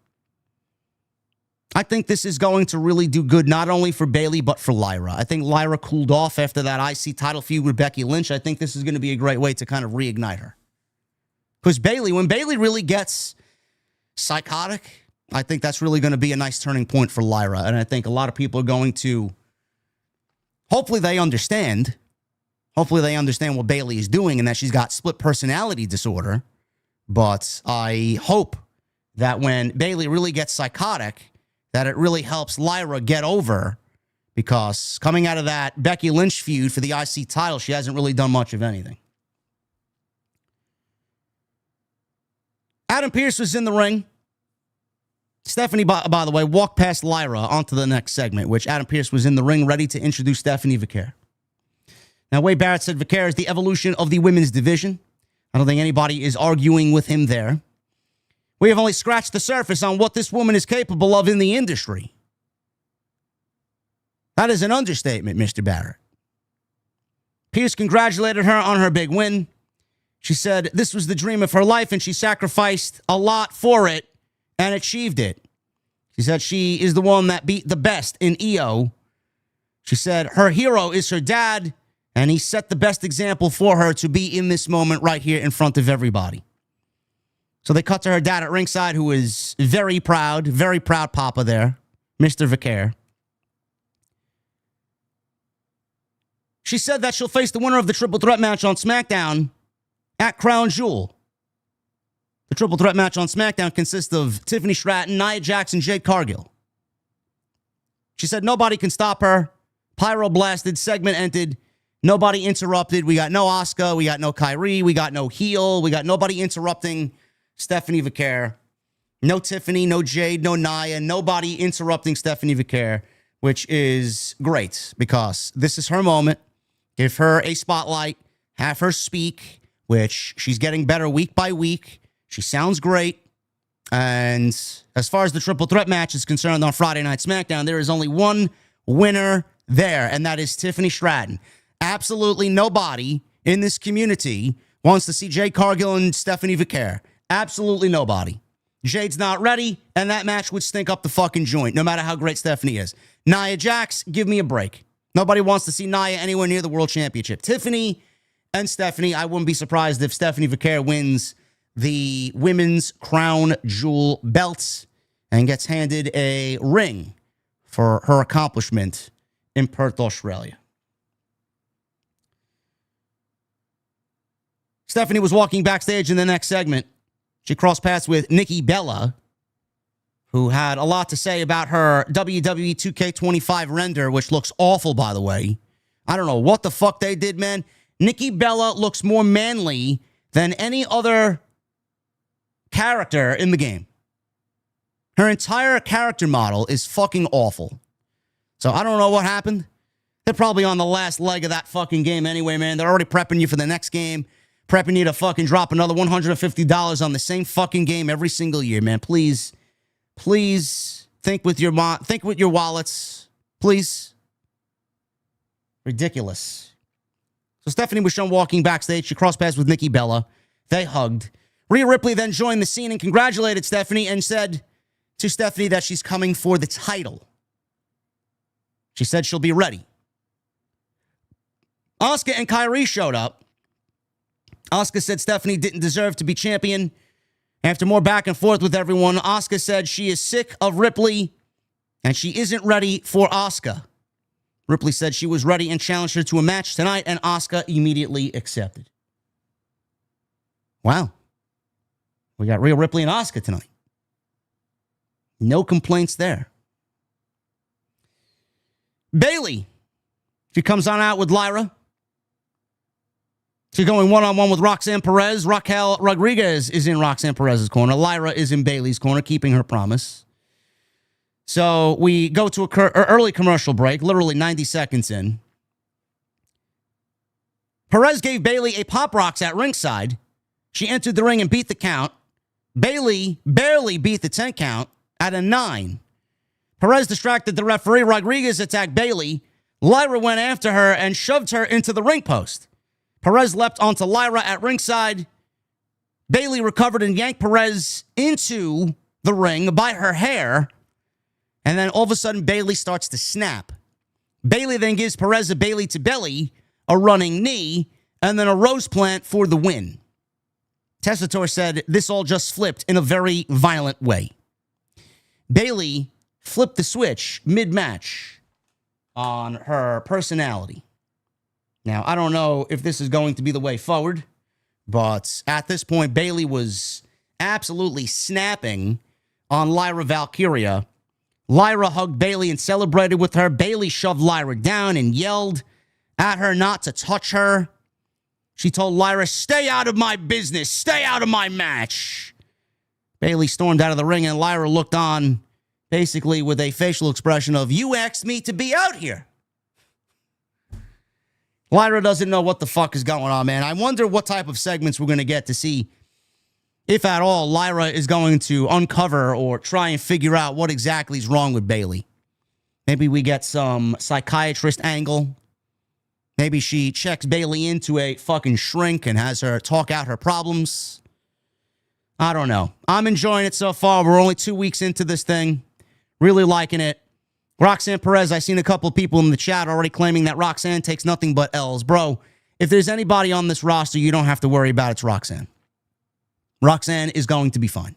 I think this is going to really do good, not only for Bayley, but for Lyra. I think Lyra cooled off after that IC title feud with Becky Lynch. I think this is going to be a great way to kind of reignite her. Because Bayley, when Bayley really gets psychotic, I think that's really going to be a nice turning point for Lyra. And I think a lot of people are going to, hopefully they understand. Hopefully they understand what Bayley is doing and that she's got split personality disorder. But I hope that when Bayley really gets psychotic, that it really helps Lyra get over, because coming out of that Becky Lynch feud for the IC title, she hasn't really done much of anything. Adam Pearce was in the ring. Stephanie, by the way, walked past Lyra onto the next segment, which Adam Pearce was in the ring ready to introduce Stephanie Vaquer. Now, Wade Barrett said Vaquer is the evolution of the women's division. I don't think anybody is arguing with him there. We have only scratched the surface on what this woman is capable of in the industry. That is an understatement, Mr. Barrett. Pearce congratulated her on her big win. She said this was the dream of her life, and she sacrificed a lot for it and achieved it. She said she is the one that beat the best in EO. She said her hero is her dad, and he set the best example for her to be in this moment right here in front of everybody. So they cut to her dad at ringside, who is very proud papa there, Mr. Vaquer. She said that she'll face the winner of the triple threat match on SmackDown at Crown Jewel. The triple threat match on SmackDown consists of Tiffany Stratton, Nia Jax, and Jade Cargill. She said nobody can stop her. Pyro blasted, segment ended. Nobody interrupted. We got no Asuka. We got no Kyrie. We got no heel. We got nobody interrupting Stephanie Vaquer. No Tiffany, no Jade, no Nia. Nobody interrupting Stephanie Vaquer, which is great because this is her moment. Give her a spotlight. Have her speak, which she's getting better week by week. She sounds great. And as far as the triple threat match is concerned on Friday Night SmackDown, there is only one winner there, and that is Tiffany Stratton. Absolutely nobody in this community wants to see Jade Cargill and Stephanie Vaquer. Absolutely nobody. Jade's not ready, and that match would stink up the fucking joint, no matter how great Stephanie is. Nia Jax, give me a break. Nobody wants to see Nia anywhere near the World Championship. Tiffany and Stephanie, I wouldn't be surprised if Stephanie Vaquer wins the women's crown jewel belts and gets handed a ring for her accomplishment in Perth, Australia. Stephanie was walking backstage in the next segment. She crossed paths with Nikki Bella, who had a lot to say about her WWE 2K25 render, which looks awful, by the way. I don't know what the fuck they did, man. Nikki Bella looks more manly than any other character in the game. Her entire character model is fucking awful. So I don't know what happened. They're probably on the last leg of that fucking game anyway, man. They're already prepping you for the next game. Prepping you to fucking drop another $150 on the same fucking game every single year, man. Please think with your wallets. Please. Ridiculous. So Stephanie was shown walking backstage. She crossed paths with Nikki Bella. They hugged. Rhea Ripley then joined the scene and congratulated Stephanie and said to Stephanie that she's coming for the title. She said she'll be ready. Asuka and Kyrie showed up. Asuka said Stephanie didn't deserve to be champion. After more back and forth with everyone, Asuka said she is sick of Ripley and she isn't ready for Asuka. Ripley said she was ready and challenged her to a match tonight, and Asuka immediately accepted. Wow. We got Rhea Ripley and Asuka tonight. No complaints there. Bayley. She comes on out with Lyra. She's going one-on-one with Roxanne Perez. Raquel Rodriguez is in Roxanne Perez's corner. Lyra is in Bayley's corner, keeping her promise. So we go to an early commercial break, literally 90 seconds in. Perez gave Bayley a pop rocks at ringside. She entered the ring and beat the count. Bayley barely beat the 10 count at a 9. Perez distracted the referee. Rodriguez attacked Bayley. Lyra went after her and shoved her into the ring post. Perez leapt onto Lyra at ringside. Bayley recovered and yanked Perez into the ring by her hair. And then all of a sudden, Bayley starts to snap. Bayley then gives Perez a Bayley to belly, a running knee, and then a rose plant for the win. Tessitore said this all just flipped in a very violent way. Bayley flipped the switch mid-match on her personality. Now, I don't know if this is going to be the way forward, but at this point, Bayley was absolutely snapping on Lyra Valkyria. Lyra hugged Bayley and celebrated with her. Bayley shoved Lyra down and yelled at her not to touch her. She told Lyra, "Stay out of my business. Stay out of my match." Bayley stormed out of the ring and Lyra looked on basically with a facial expression of, "You asked me to be out here." Lyra doesn't know what the fuck is going on, man. I wonder what type of segments we're going to get to see, if at all, Lyra is going to uncover or try and figure out what exactly is wrong with Bayley. Maybe we get some psychiatrist angle. Maybe she checks Bayley into a fucking shrink and has her talk out her problems. I don't know. I'm enjoying it so far. We're only 2 weeks into this thing. Really liking it. Roxanne Perez, I've seen a couple of people in the chat already claiming that Roxanne takes nothing but L's. Bro, if there's anybody on this roster you don't have to worry about, it's Roxanne. Roxanne is going to be fine.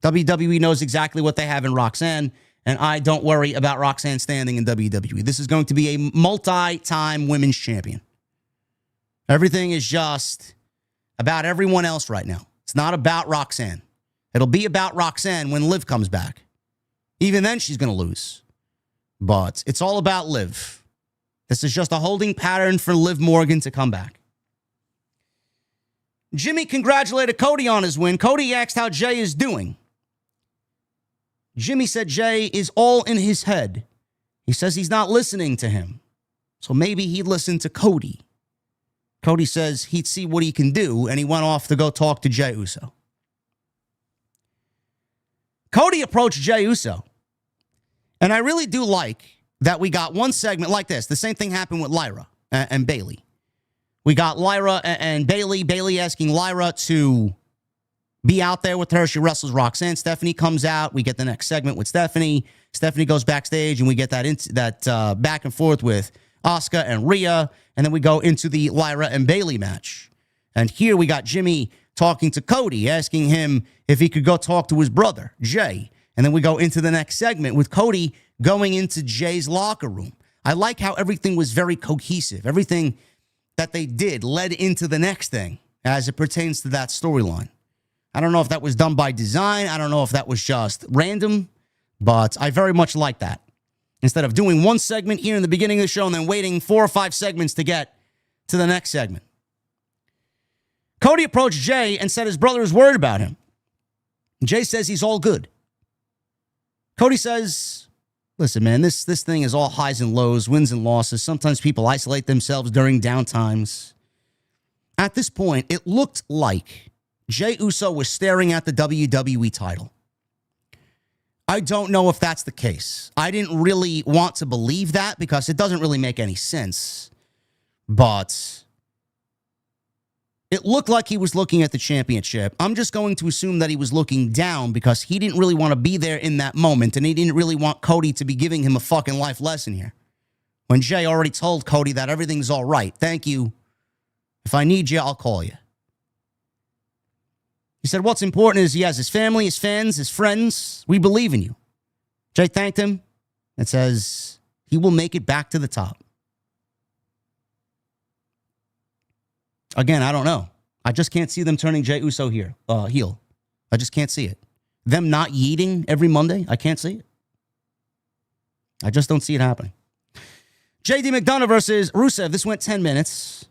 WWE knows exactly what they have in Roxanne, and I don't worry about Roxanne standing in WWE. This is going to be a multi-time women's champion. Everything is just about everyone else right now. It's not about Roxanne. It'll be about Roxanne when Liv comes back. Even then, she's going to lose. But it's all about Liv. This is just a holding pattern for Liv Morgan to come back. Jimmy congratulated Cody on his win. Cody asked how Jay is doing. Jimmy said Jay is all in his head. He says he's not listening to him. So maybe he'd listen to Cody. Cody says he'd see what he can do, and he went off to go talk to Jay Uso. Cody approached Jay Uso. And I really do like that we got one segment like this. The same thing happened with Lyra and Bayley. We got Lyra and Bayley. Bayley asking Lyra to be out there with her. She wrestles Roxanne. Stephanie comes out. We get the next segment with Stephanie. Stephanie goes backstage, and we get that back and forth with Asuka and Rhea. And then we go into the Lyra and Bayley match. And here we got Jimmy talking to Cody, asking him if he could go talk to his brother, Jay. And then we go into the next segment with Cody going into Jay's locker room. I like how everything was very cohesive. Everything that they did led into the next thing as it pertains to that storyline. I don't know if that was done by design. I don't know if that was just random, but I very much like that. Instead of doing one segment here in the beginning of the show and then waiting 4 or 5 segments to get to the next segment. Cody approached Jay and said his brother is worried about him. Jay says he's all good. Cody says, listen, man, this thing is all highs and lows, wins and losses. Sometimes people isolate themselves during downtimes. At this point, it looked like Jay Uso was staring at the WWE title. I don't know if that's the case. I didn't really want to believe that because it doesn't really make any sense. But it looked like he was looking at the championship. I'm just going to assume that he was looking down because he didn't really want to be there in that moment, and he didn't really want Cody to be giving him a fucking life lesson here. When Jay already told Cody that everything's all right. Thank you. If I need you, I'll call you. He said what's important is he has his family, his fans, his friends. We believe in you. Jay thanked him and says he will make it back to the top. Again, I don't know. I just can't see them turning Jay Uso heel. I just can't see it. Them not yeeting every Monday, I can't see it. I just don't see it happening. Mcdana versus Rusev. This went 10 minutes.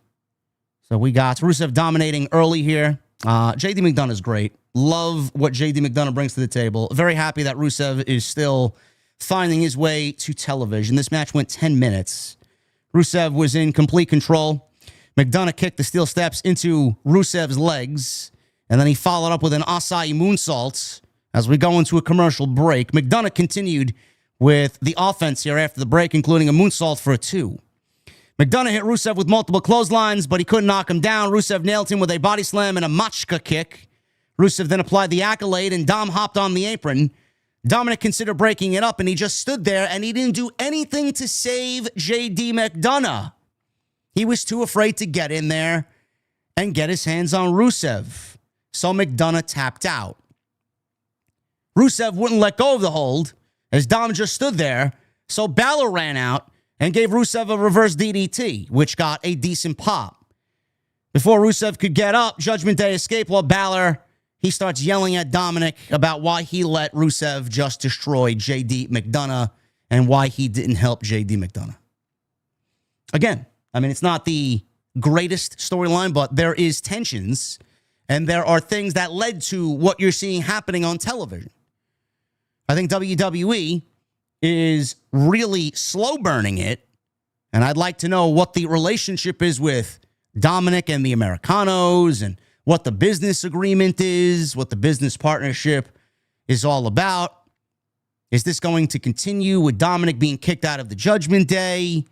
So we got Rusev dominating early here. Mcdana is great. Love what Mcdana brings to the table. Very happy that Rusev is still finding his way to television. This match went 10 minutes. Rusev was in complete control. McDonough kicked the steel steps into Rusev's legs, and then he followed up with an Asai moonsault as we go into a commercial break. McDonough continued with the offense here after the break, including a moonsault for a 2. McDonough hit Rusev with multiple clotheslines, but he couldn't knock him down. Rusev nailed him with a body slam and a machka kick. Rusev then applied the accolade, and Dom hopped on the apron. Dominik considered breaking it up, and he just stood there, and he didn't do anything to save JD McDonough. He was too afraid to get in there and get his hands on Rusev. So McDonough tapped out. Rusev wouldn't let go of the hold as Dom just stood there. So Balor ran out and gave Rusev a reverse DDT, which got a decent pop. Before Rusev could get up, Judgment Day escaped while Balor, he starts yelling at Dominik about why he let Rusev just destroy JD McDonough and why he didn't help JD McDonough. Again, I mean, it's not the greatest storyline, but there is tensions, and there are things that led to what you're seeing happening on television. I think WWE is really slow burning it, and I'd like to know what the relationship is with Dominik and the Americanos and what the business agreement is, what the business partnership is all about. Is this going to continue with Dominik being kicked out of the Judgment Day?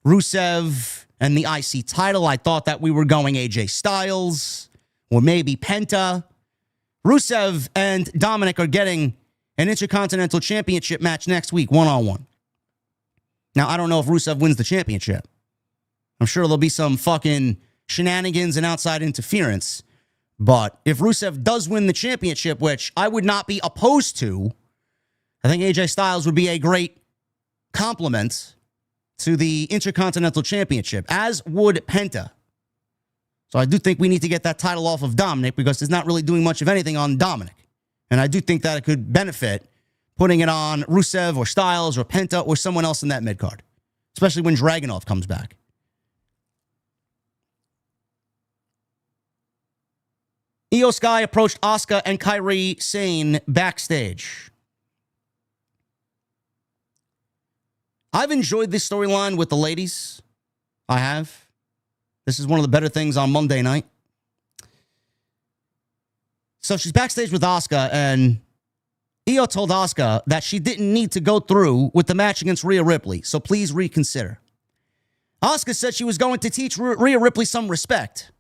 Rusev and the IC title, I thought that we were going AJ Styles or maybe Penta. Rusev and Dominik are getting an Intercontinental Championship match next week, one-on-one. Now, I don't know if Rusev wins the championship. I'm sure there'll be some fucking shenanigans and outside interference. But if Rusev does win the championship, which I would not be opposed to, I think AJ Styles would be a great compliment to the Intercontinental Championship, as would Penta. So I do think we need to get that title off of Dominik because it's not really doing much of anything on Dominik. And I do think that it could benefit putting it on Rusev or Styles or Penta or someone else in that mid-card, especially when Dragunov comes back. Io Sky approached Asuka and Kairi Sane backstage. I've enjoyed this storyline with the ladies. I have. This is one of the better things on Monday night. So she's backstage with Asuka, and Io told Asuka that she didn't need to go through with the match against Rhea Ripley, so please reconsider. Asuka said she was going to teach Rhea Ripley some respect.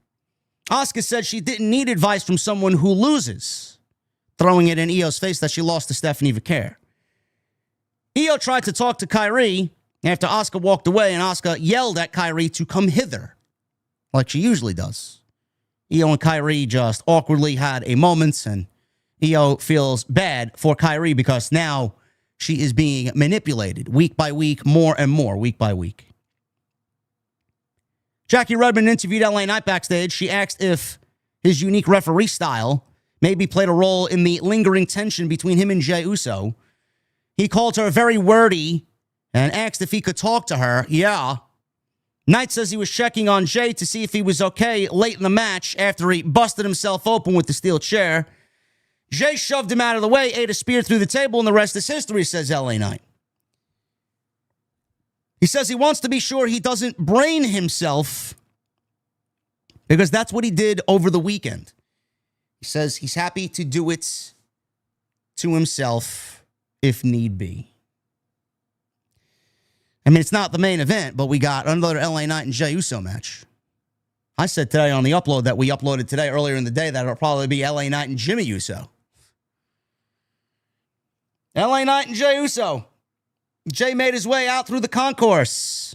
Asuka said she didn't need advice from someone who loses, throwing it in Io's face that she lost to Stephanie Vaquer. Io tried to talk to Kairi after Asuka walked away, and Asuka yelled at Kairi to come hither, like she usually does. Io and Kairi just awkwardly had a moment, and Io feels bad for Kairi because now she is being manipulated week by week, more and more, week by week. Jackie Redmond interviewed LA Knight backstage. She asked if his unique referee style maybe played a role in the lingering tension between him and Jay Uso. He called her very wordy and asked if he could talk to her. Yeah. Knight says he was checking on Jay to see if he was okay late in the match after he busted himself open with the steel chair. Jay shoved him out of the way, ate a spear through the table, and the rest is history, says LA Knight. He says he wants to be sure he doesn't brain himself because that's what he did over the weekend. He says he's happy to do it to himself if need be. I mean, it's not the main event, but we got another LA Knight and Jey Uso match. I said today on the upload that we uploaded today earlier in the day that it'll probably be LA Knight and Jimmy Uso. LA Knight and Jey Uso. Jay made his way out through the concourse.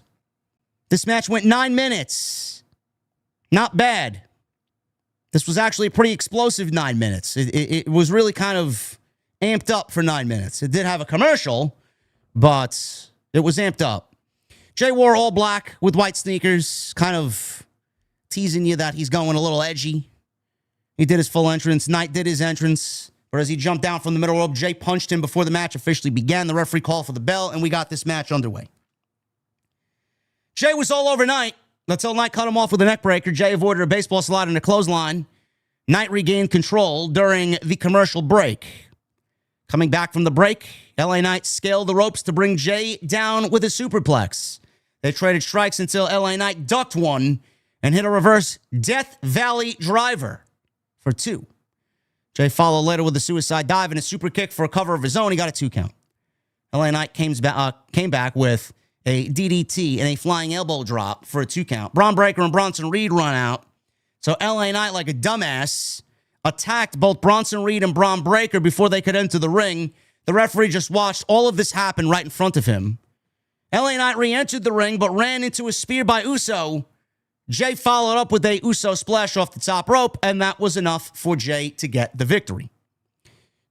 This match went 9 minutes. Not bad. This was actually a pretty explosive 9 minutes. It was really kind of amped up for 9 minutes. It did have a commercial, but it was amped up. Jay wore all black with white sneakers, kind of teasing you that he's going a little edgy. He did his full entrance. Knight did his entrance. But as he jumped down from the middle rope, Jay punched him before the match officially began. The referee called for the bell, and we got this match underway. Jay was all over Knight until Knight cut him off with a neck breaker. Jay avoided a baseball slide and a clothesline. Knight regained control during the commercial break. Coming back from the break, LA Knight scaled the ropes to bring Jay down with a superplex. They traded strikes until LA Knight ducked one and hit a reverse Death Valley driver for 2. Jay followed later with a suicide dive and a super kick for a cover of his own. He got a 2 count. LA Knight came back with a DDT and a flying elbow drop for a 2 count. Braun Breaker and Bronson Reed run out. So LA Knight, like a dumbass, attacked both Bronson Reed and Braun Breaker before they could enter the ring. The referee just watched all of this happen right in front of him. LA Knight re-entered the ring but ran into a spear by Uso. Jay followed up with a Uso splash off the top rope, and that was enough for Jay to get the victory.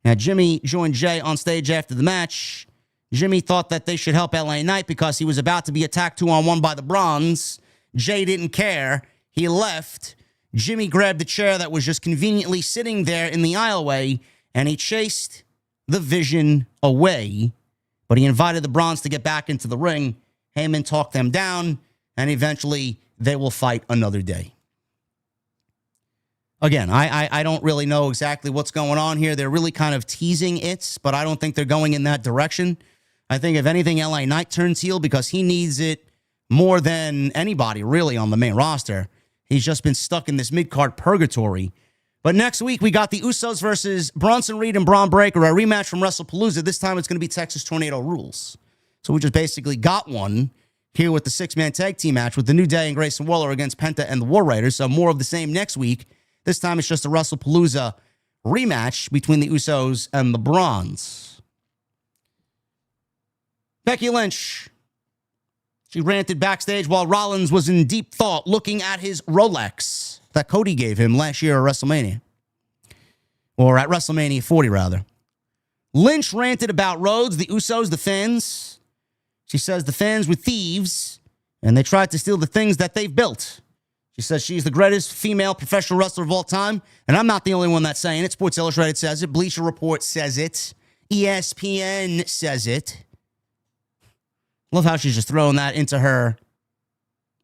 Now, Jimmy joined Jay on stage after the match. Jimmy thought that they should help LA Knight because he was about to be attacked 2-on-1 by the Bronze. Jay didn't care. He left. Jimmy grabbed the chair that was just conveniently sitting there in the aisleway, and he chased the Vision away. But he invited the Bronze to get back into the ring. Heyman talked them down, and eventually they will fight another day. Again, I don't really know exactly what's going on here. They're really kind of teasing it, but I don't think they're going in that direction. I think, if anything, LA Knight turns heel because he needs it more than anybody, really, on the main roster. He's just been stuck in this mid-card purgatory. But next week, we got the Usos versus Bronson Reed and Braun Breaker, a rematch from WrestlePalooza. This time, it's going to be Texas Tornado Rules. So we just basically got one here with the 6-man tag team match with the New Day and Grayson Waller against Penta and the War Raiders. So more of the same next week. This time it's just a WrestlePalooza rematch between the Usos and the Bronze. Becky Lynch. She ranted backstage while Rollins was in deep thought looking at his Rolex that Cody gave him last year at WrestleMania. Or at WrestleMania 40, rather. Lynch ranted about Rhodes, the Usos, the fans. She says the fans were thieves, and they tried to steal the things that they've built. She says she's the greatest female professional wrestler of all time, and I'm not the only one that's saying it. Sports Illustrated says it. Bleacher Report says it. ESPN says it. Love how she's just throwing that into her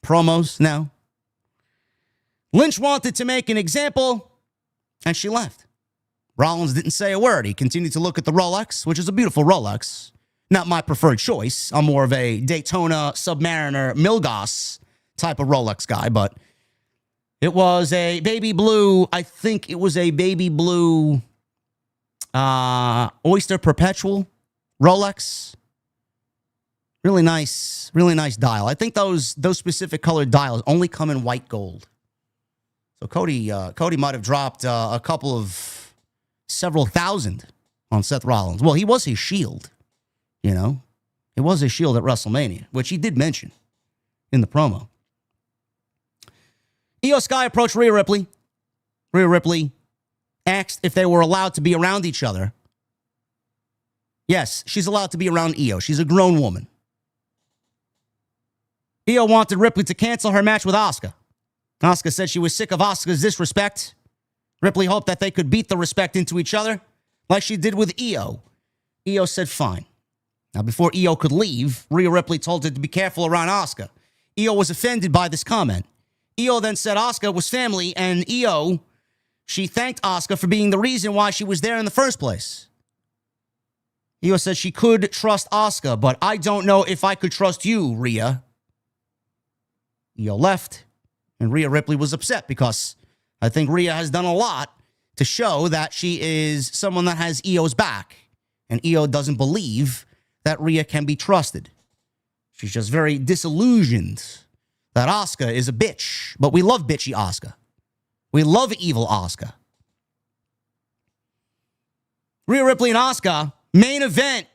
promos now. Lynch wanted to make an example, and she left. Rollins didn't say a word. He continued to look at the Rolex, which is a beautiful Rolex. Not my preferred choice. I'm more of a Daytona, Submariner, Milgauss type of Rolex guy, but it was a baby blue. I think it was a baby blue Oyster Perpetual Rolex. Really nice dial. I think those specific colored dials only come in white gold. So Cody might have dropped a couple of several thousand on Seth Rollins. Well, he was his shield, you know. It was his shield at WrestleMania, which he did mention in the promo. Io Sky approached Rhea Ripley. Rhea Ripley asked if they were allowed to be around each other. Yes, she's allowed to be around Io. She's a grown woman. Io wanted Ripley to cancel her match with Asuka. Asuka said she was sick of Asuka's disrespect. Ripley hoped that they could beat the respect into each other, like she did with Io. Io said fine. Now, before Io could leave, Rhea Ripley told her to be careful around Asuka. Io was offended by this comment. Io then said Asuka was family, and Io, she thanked Asuka for being the reason why she was there in the first place. Io said she could trust Asuka, but I don't know if I could trust you, Rhea. Io left, and Rhea Ripley was upset because I think Rhea has done a lot to show that she is someone that has Io's back, and Io doesn't believe that Rhea can be trusted. She's just very disillusioned that Asuka is a bitch, but we love bitchy Asuka. We love evil Asuka. Rhea Ripley and Asuka, main event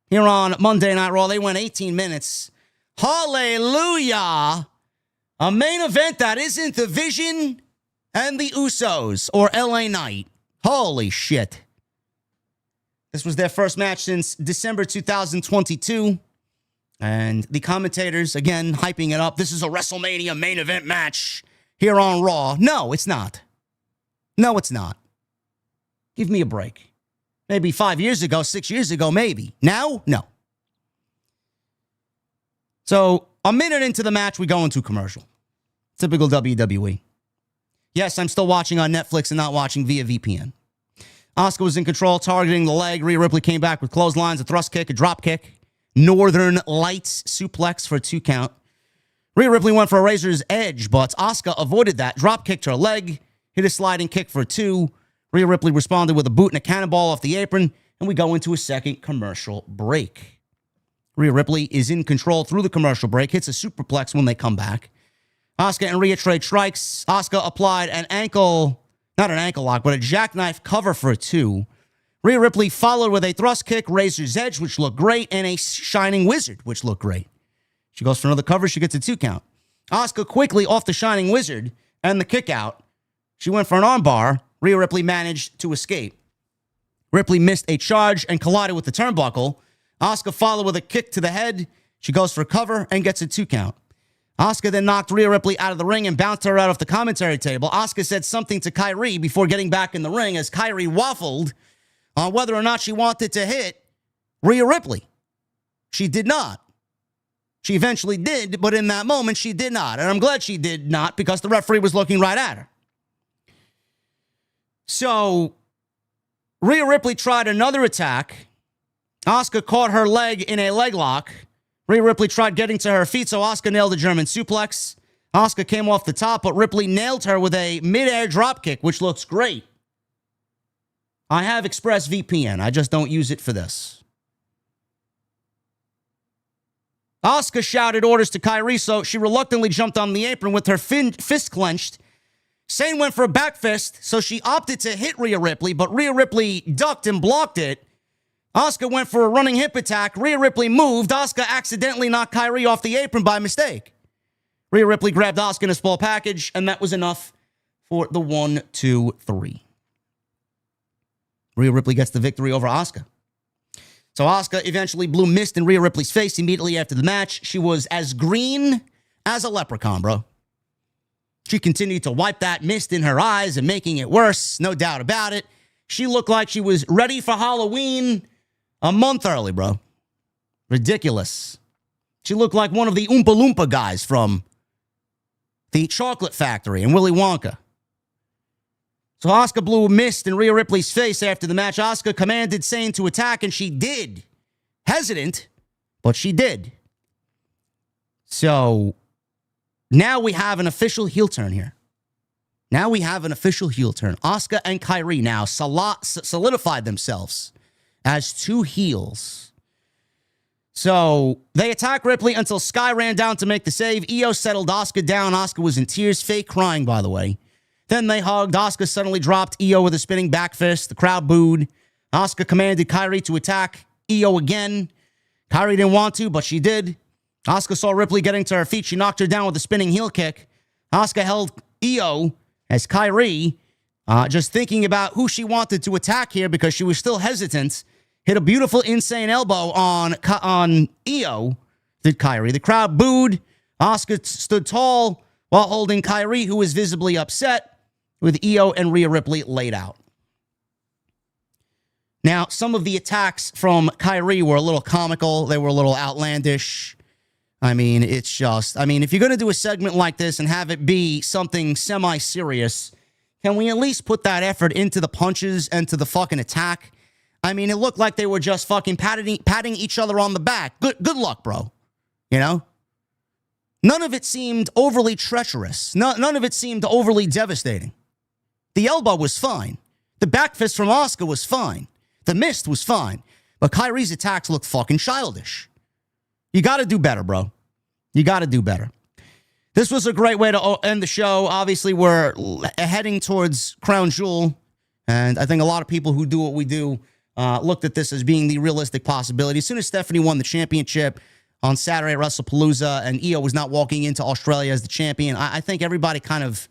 here on Monday Night Raw. They went 18 minutes. Hallelujah! A main event that isn't the Vision and the Usos or LA Knight. Holy shit. This was their first match since December 2022. And the commentators, again, hyping it up. This is a WrestleMania main event match here on Raw. No, it's not. No, it's not. Give me a break. Maybe 5 years ago, 6 years ago, maybe. Now, no. So, a minute into the match, we go into commercial. Typical WWE. Yes, I'm still watching on Netflix and not watching via VPN. Asuka was in control, targeting the leg. Rhea Ripley came back with clotheslines, a thrust kick, a drop kick. Northern Lights suplex for a 2 count. Rhea Ripley went for a razor's edge, but Asuka avoided that. Drop kicked her leg, hit a sliding kick for a 2. Rhea Ripley responded with a boot and a cannonball off the apron, and we go into a second commercial break. Rhea Ripley is in control through the commercial break, hits a superplex when they come back. Asuka and Rhea trade strikes. Asuka applied not an ankle lock, but a jackknife cover for a 2. Rhea Ripley followed with a thrust kick, razor's edge, which looked great, and a shining wizard, which looked great. She goes for another cover. She gets a 2 count. Asuka quickly off the shining wizard and the kick out. She went for an armbar. Rhea Ripley managed to escape. Ripley missed a charge and collided with the turnbuckle. Asuka followed with a kick to the head. She goes for cover and gets a 2 count. Asuka then knocked Rhea Ripley out of the ring and bounced her out off the commentary table. Asuka said something to Kyrie before getting back in the ring as Kyrie waffled on whether or not she wanted to hit Rhea Ripley. She did not. She eventually did, but in that moment, she did not. And I'm glad she did not because the referee was looking right at her. So, Rhea Ripley tried another attack. Asuka caught her leg in a leg lock. Rhea Ripley tried getting to her feet, so Asuka nailed a German suplex. Asuka came off the top, but Ripley nailed her with a mid-air dropkick, which looks great. I have ExpressVPN. I just don't use it for this. Asuka shouted orders to Kyrie, so she reluctantly jumped on the apron with her fist clenched. Sane went for a back fist, so she opted to hit Rhea Ripley, but Rhea Ripley ducked and blocked it. Asuka went for a running hip attack. Rhea Ripley moved. Asuka accidentally knocked Kyrie off the apron by mistake. Rhea Ripley grabbed Asuka in a small package, and that was enough for the 1, 2, 3. Rhea Ripley gets the victory over Asuka. So Asuka eventually blew mist in Rhea Ripley's face immediately after the match. She was as green as a leprechaun, bro. She continued to wipe that mist in her eyes and making it worse, no doubt about it. She looked like she was ready for Halloween a month early, bro. Ridiculous. She looked like one of the Oompa Loompa guys from the Chocolate Factory in Willy Wonka. So Asuka blew mist in Rhea Ripley's face after the match. Asuka commanded Sane to attack, and she did. Hesitant, but she did. So now we have an official heel turn here. Asuka and Kairi now solidified themselves as two heels. So they attacked Ripley until Sky ran down to make the save. Io settled Asuka down. Asuka was in tears, fake crying, by the way. Then they hugged. Asuka suddenly dropped Io with a spinning back fist. The crowd booed. Asuka commanded Kairi to attack Io again. Kairi didn't want to, but she did. Asuka saw Ripley getting to her feet. She knocked her down with a spinning heel kick. Asuka held Io as Kairi, just thinking about who she wanted to attack here because she was still hesitant, hit a beautiful insane elbow on Io, did Kairi. The crowd booed. Asuka stood tall while holding Kairi, who was visibly upset, with Io and Rhea Ripley laid out. Now, some of the attacks from Kairi were a little comical. They were a little outlandish. I mean, if you're going to do a segment like this and have it be something semi-serious, can we at least put that effort into the punches and to the fucking attack? I mean, it looked like they were just fucking patting each other on the back. Good luck, bro. You know? None of it seemed overly treacherous. None of it seemed overly devastating. The elbow was fine. The back fist from Asuka was fine. The mist was fine. But Kairi's attacks looked fucking childish. You got to do better, bro. You got to do better. This was a great way to end the show. Obviously, we're heading towards Crown Jewel, and I think a lot of people who do what we do looked at this as being the realistic possibility. As soon as Stephanie won the championship on Saturday at WrestlePalooza and Io was not walking into Australia as the champion, I think everybody kind of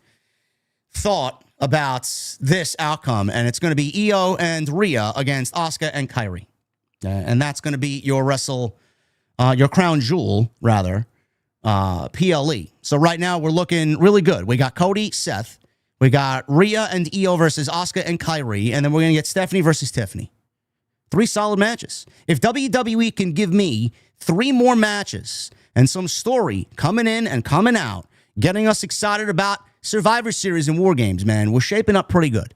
thought about this outcome, and it's going to be Io and Rhea against Asuka and Kairi. And that's going to be your Crown Jewel, rather, PLE. So right now we're looking really good. We got Cody, Seth. We got Rhea and Io versus Asuka and Kairi. And then we're going to get Stephanie versus Tiffany. 3 solid matches. If WWE can give me 3 more matches and some story coming in and coming out, getting us excited about Survivor Series and War Games, man, we're shaping up pretty good.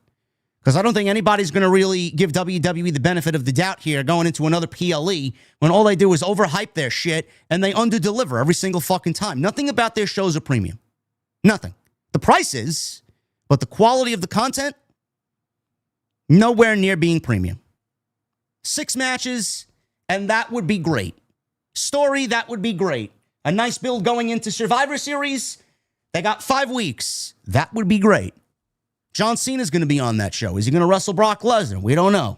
Because I don't think anybody's going to really give WWE the benefit of the doubt here going into another PLE when all they do is overhype their shit and they underdeliver every single fucking time. Nothing about their shows are premium. Nothing. The price is, but the quality of the content, nowhere near being premium. 6 matches, and that would be great. Story, that would be great. A nice build going into Survivor Series. They got 5 weeks. That would be great. John Cena's going to be on that show. Is he going to wrestle Brock Lesnar? We don't know.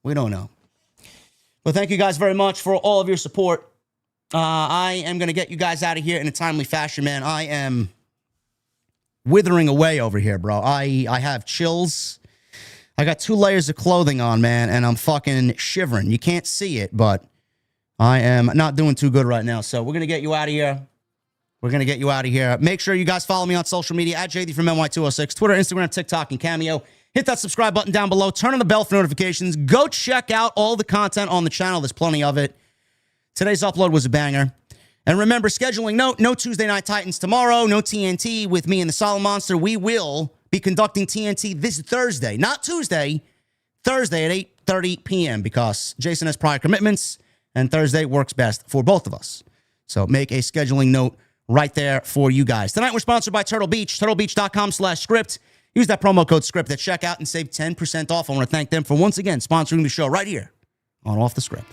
But thank you guys very much for all of your support. I am going to get you guys out of here in a timely fashion, man. I am withering away over here, bro. I have chills. I got 2 layers of clothing on, man, and I'm fucking shivering. You can't see it, but I am not doing too good right now. So we're going to get you out of here. Make sure you guys follow me on social media at JDfromNY206, Twitter, Instagram, TikTok, and Cameo. Hit that subscribe button down below. Turn on the bell for notifications. Go check out all the content on the channel. There's plenty of it. Today's upload was a banger. And remember, scheduling note, no Tuesday Night Titans tomorrow, no TNT with me and the Solid Monster. We will be conducting TNT this Thursday, not Tuesday, Thursday at 8:30 p.m. because Jason has prior commitments, and Thursday works best for both of us. So make a scheduling note right there for you guys. Tonight, we're sponsored by Turtle Beach, turtlebeach.com/script. Use that promo code SCRIPT at checkout and save 10% off. I want to thank them for once again sponsoring the show right here on Off the Script.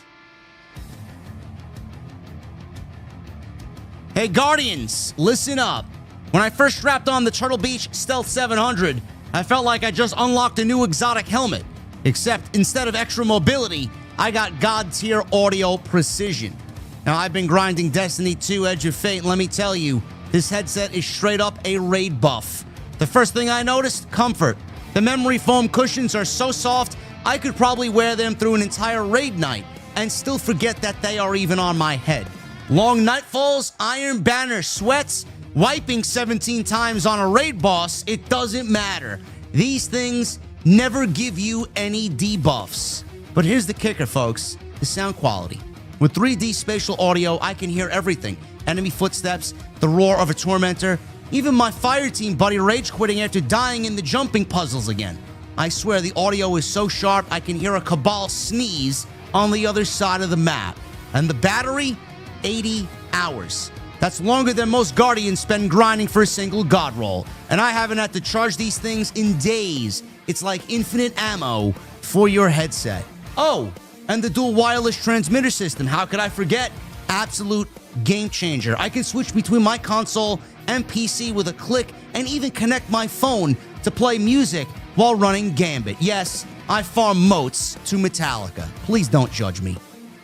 Hey, Guardians, listen up. When I first strapped on the Turtle Beach Stealth 700, I felt like I just unlocked a new exotic helmet. Except instead of extra mobility, I got God-tier audio precision. Now, I've been grinding Destiny 2 Edge of Fate, and let me tell you, this headset is straight up a raid buff. The first thing I noticed, comfort. The memory foam cushions are so soft, I could probably wear them through an entire raid night and still forget that they are even on my head. Long nightfalls, Iron Banner sweats, wiping 17 times on a raid boss, it doesn't matter. These things never give you any debuffs. But here's the kicker, folks. The sound quality. With 3D spatial audio, I can hear everything. Enemy footsteps, the roar of a tormentor, even my fire team buddy rage quitting after dying in the jumping puzzles again. I swear the audio is so sharp I can hear a Cabal sneeze on the other side of the map. And the battery, 80 hours. That's longer than most Guardians spend grinding for a single God roll. And I haven't had to charge these things in days. It's like infinite ammo for your headset. Oh, and the dual wireless transmitter system. How could I forget? Absolute game changer. I can switch between my console and PC with a click and even connect my phone to play music while running Gambit. Yes, I farm moats to Metallica. Please don't judge me.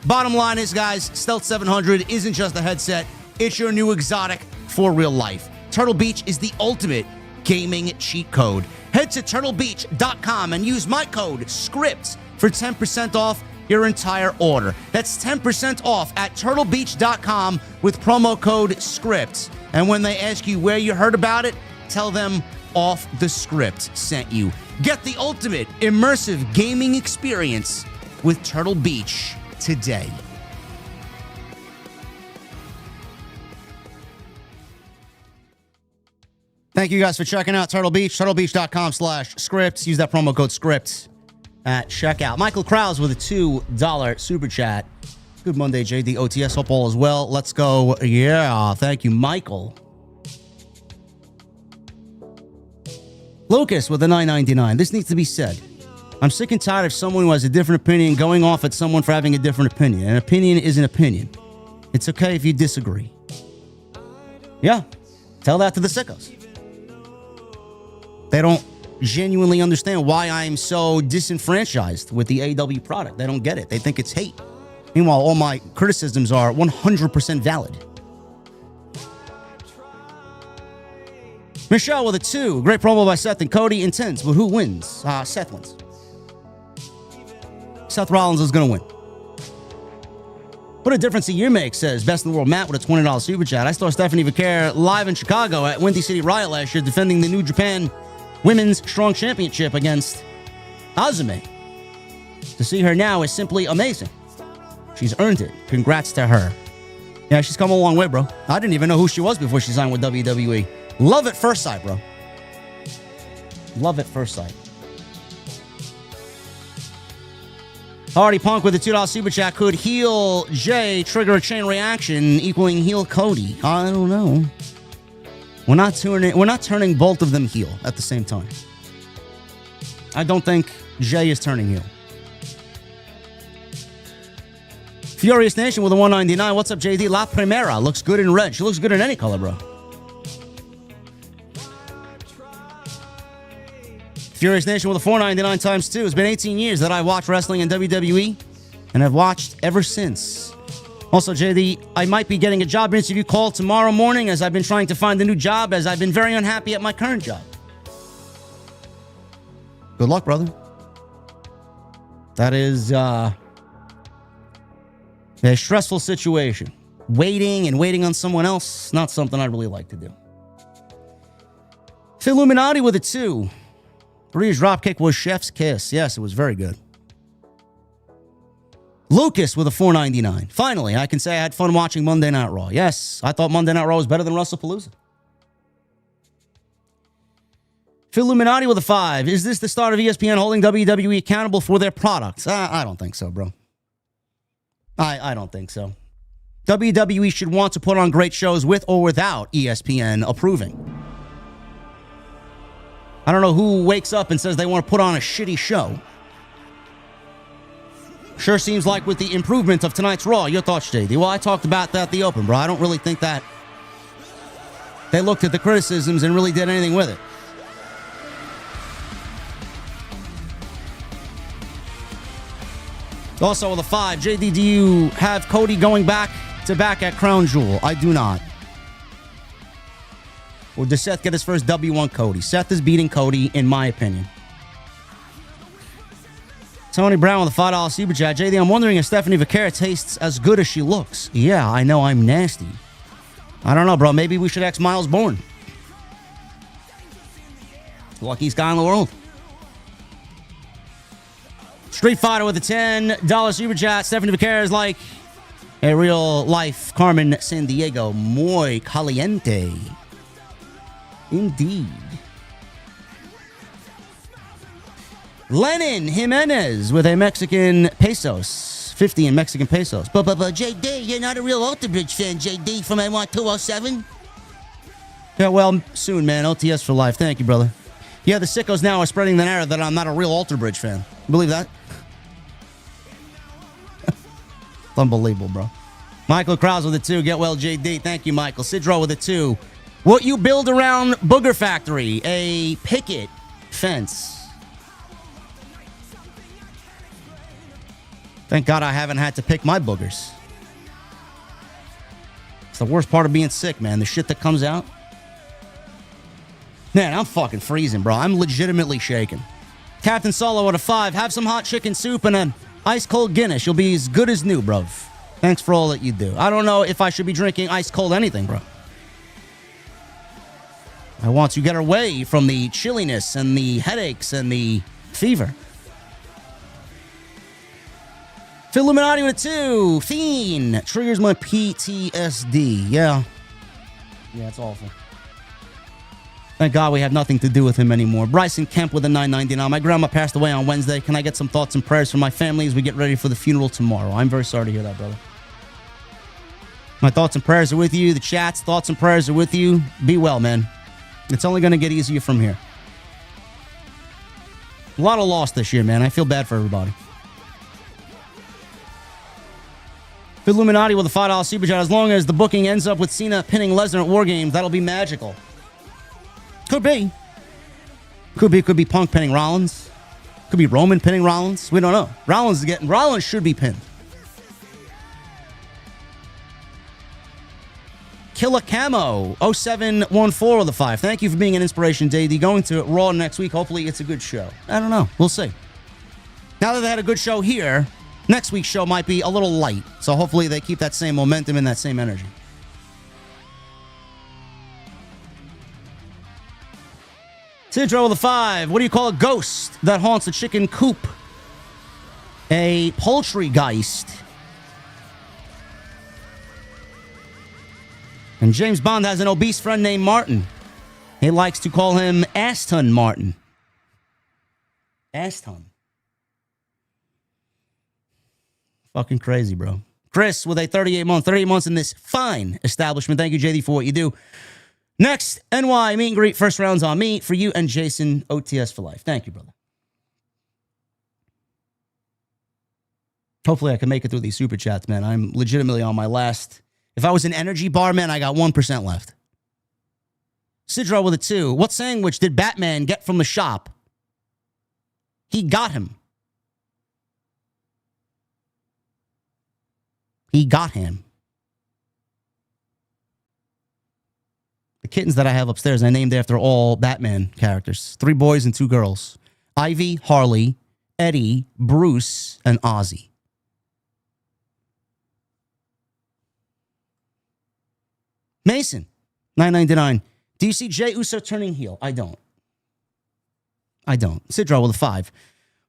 Bottom line is, guys, Stealth 700 isn't just a headset. It's your new exotic for real life. Turtle Beach is the ultimate gaming cheat code. Head to turtlebeach.com and use my code SCRIPTS for 10% off your entire order. That's 10% off at turtlebeach.com with promo code SCRIPTS. And when they ask you where you heard about it, tell them Off the Script sent you. Get the ultimate immersive gaming experience with Turtle Beach today. Thank you guys for checking out Turtle Beach. TurtleBeach.com/scripts. Use that promo code SCRIPTS at checkout. Michael Krause with a $2 super chat. Good Monday, JD. OTS. Hope all is well. Let's go. Yeah. Thank you, Michael. Lucas with a $9.99. This needs to be said. I'm sick and tired of someone who has a different opinion going off at someone for having a different opinion. An opinion is an opinion. It's okay if you disagree. Yeah. Tell that to the sickos. They don't genuinely understand why I'm so disenfranchised with the AEW product. They don't get it. They think it's hate. Meanwhile, all my criticisms are 100% valid. Michelle with a 2. Great promo by Seth and Cody. Intense, but who wins? Seth wins. Seth Rollins is going to win. What a difference a year makes, says Best in the World Matt with a $20 super chat. I saw Stephanie Vaquer live in Chicago at Windy City Riot last year defending the New Japan Women's Strong Championship against Azumi. To see her now is simply amazing. She's earned it. Congrats to her. Yeah, she's come a long way, bro. I didn't even know who she was before she signed with WWE. Love at first sight, bro. Love at first sight. Hardy Punk with a $2 super chat. Could heel Jay trigger a chain reaction equaling heel Cody? I don't know. We're not turning both of them heel at the same time. I don't think Jay is turning heel. Furious Nation with a $1.99. What's up, JD? La Primera looks good in red. She looks good in any color, bro. Furious Nation with a $4.99 times 2. It's been 18 years that I watched wrestling in WWE, and I've watched ever since. Also, JD, I might be getting a job interview call tomorrow morning as I've been trying to find a new job as I've been very unhappy at my current job. Good luck, brother. That is a stressful situation. Waiting on someone else, not something I really like to do. Illuminati with a 2. Bree's dropkick was chef's kiss. Yes, it was very good. Lucas with a $4.99. Finally, I can say I had fun watching Monday Night Raw. Yes, I thought Monday Night Raw was better than WrestlePalooza. Illuminati with a 5. Is this the start of ESPN holding WWE accountable for their products? I don't think so, bro. I don't think so. WWE should want to put on great shows with or without ESPN approving. I don't know who wakes up and says they want to put on a shitty show. Sure seems like with the improvement of tonight's Raw. Your thoughts, JD? Well, I talked about that at the open, bro. I don't really think that they looked at the criticisms and really did anything with it. Also with a 5. JD, do you have Cody going back to back at Crown Jewel? I do not. Or does Seth get his first W on Cody? Seth is beating Cody, in my opinion. Tony Brown with a $5 super chat. JD, I'm wondering if Stephanie Vaquer tastes as good as she looks. Yeah, I know I'm nasty. I don't know, bro. Maybe we should X Miles Bourne. Luckiest guy in the world. Street Fighter with a $10 super chat. Stephanie Vaquer is like a real life Carmen San Diego. Muy caliente. Indeed. Lenin Jimenez with a Mexican pesos. 50 in Mexican pesos. But JD, you're not a real Alter Bridge fan, JD from NY207? Yeah, well, soon, man. OTS for life. Thank you, brother. Yeah, the sickos now are spreading the narrative that I'm not a real Alter Bridge fan. Believe that? Unbelievable, bro. Michael Krause with a 2. Get well, JD. Thank you, Michael. Sidro with a 2. What you build around Booger Factory? A picket fence. Thank God I haven't had to pick my boogers. It's the worst part of being sick, man. The shit that comes out. Man, I'm fucking freezing, bro. I'm legitimately shaking. Captain Solo with a 5. Have some hot chicken soup and an ice cold Guinness. You'll be as good as new, bro. Thanks for all that you do. I don't know if I should be drinking ice cold anything, bro. I want to get away from the chilliness and the headaches and the fever. Phil Illuminati with a 2. Fiend triggers my PTSD. Yeah, it's awful. Thank God we have nothing to do with him anymore. Bryson Kemp with a $9.99. My grandma passed away on Wednesday. Can I get some thoughts and prayers for my family as we get ready for the funeral tomorrow? I'm very sorry to hear that, brother. My thoughts and prayers are with you. The chat's thoughts and prayers are with you. Be well, man. It's only going to get easier from here. A lot of loss this year, man. I feel bad for everybody. Illuminati with a $5 super chat. As long as the booking ends up with Cena pinning Lesnar at War Games, that'll be magical. Could be. Could be Punk pinning Rollins. Could be Roman pinning Rollins. We don't know. Rollins should be pinned. Killer Camo 0714 with a 5. Thank you for being an inspiration, JD. Going to Raw next week. Hopefully it's a good show. I don't know. We'll see. Now that they had a good show here, next week's show might be a little light. So hopefully they keep that same momentum and that same energy. Sidro with a 5. What do you call a ghost that haunts a chicken coop? A poultrygeist. And James Bond has an obese friend named Martin. He likes to call him Aston Martin. Aston. Fucking crazy, bro. Chris with a 38 months in this fine establishment. Thank you, JD, for what you do. Next, NY meet and greet. First round's on me for you and Jason. OTS for life. Thank you, brother. Hopefully I can make it through these super chats, man. I'm legitimately on my last. If I was an energy bar, man, I got 1% left. Sidro with a 2. What sandwich did Batman get from the shop? He got him. He got him. The kittens that I have upstairs, I named after all Batman characters. 3 boys and 2 girls. Ivy, Harley, Eddie, Bruce, and Ozzy. Mason, $9.99. Do you see Jay Uso turning heel? I don't. Sidro with a 5.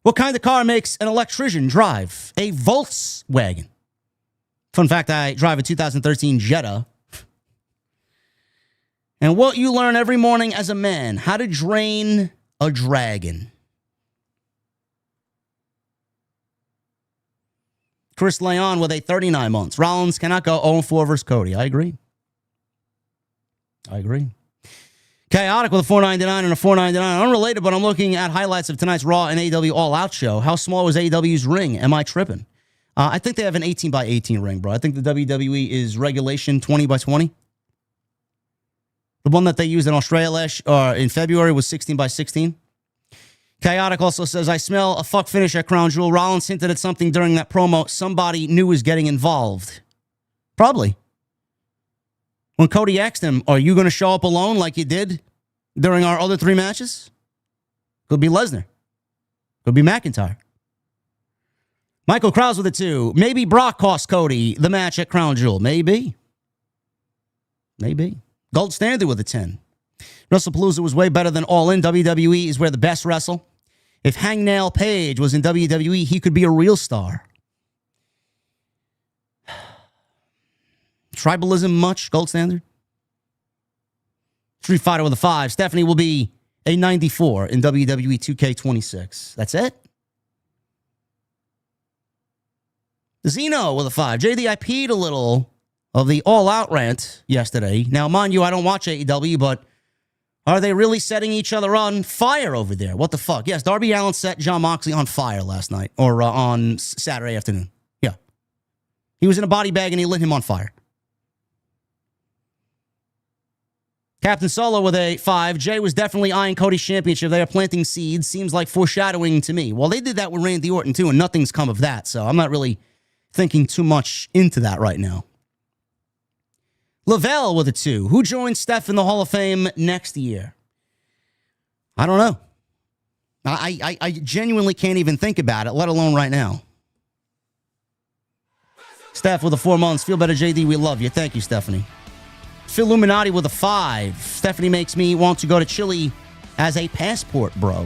What kind of car makes an electrician drive? A Volkswagen. Fun fact, I drive a 2013 Jetta. And what you learn every morning as a man, how to drain a dragon. Chris Leon with a 39 months. Rollins cannot go 0-4 versus Cody. I agree. Chaotic with a $4.99 and a $4.99. Unrelated, but I'm looking at highlights of tonight's Raw and AEW All Out show. How small was AEW's ring? Am I tripping? I think they have an 18 by 18 ring, bro. I think the WWE is regulation 20 by 20. The one that they used in Australia in February was 16 by 16. Chaotic also says, I smell a fuck finish at Crown Jewel. Rollins hinted at something during that promo somebody knew was getting involved. Probably. When Cody asked him, are you going to show up alone like you did during our other 3 matches? Could be Lesnar. Could be McIntyre. Michael Krause with a 2. Maybe Brock cost Cody the match at Crown Jewel. Maybe. Maybe. Gold Standard with a 10. WrestlePalooza was way better than All In. WWE is where the best wrestle. If Hangnail Page was in WWE, he could be a real star. Tribalism much, Gold Standard? Street Fighter with a 5. Stephanie will be a 94 in WWE 2K26. That's it? Zeno with a 5. JD, I peed a little of the all-out rant yesterday. Now, mind you, I don't watch AEW, but are they really setting each other on fire over there? What the fuck? Yes, Darby Allin set Jon Moxley on fire last night, or on Saturday afternoon. Yeah. He was in a body bag and he lit him on fire. Captain Solo with a 5. Jay was definitely eyeing Cody's championship. They are planting seeds. Seems like foreshadowing to me. Well, they did that with Randy Orton, too, and nothing's come of that, so I'm not really thinking too much into that right now. Lavelle with a 2. Who joins Steph in the Hall of Fame next year? I don't know. I genuinely can't even think about it, let alone right now. Steph with a 4 months. Feel better, JD. We love you. Thank you, Stephanie. Phil Illuminati with a 5. Stephanie makes me want to go to Chile as a passport, bro.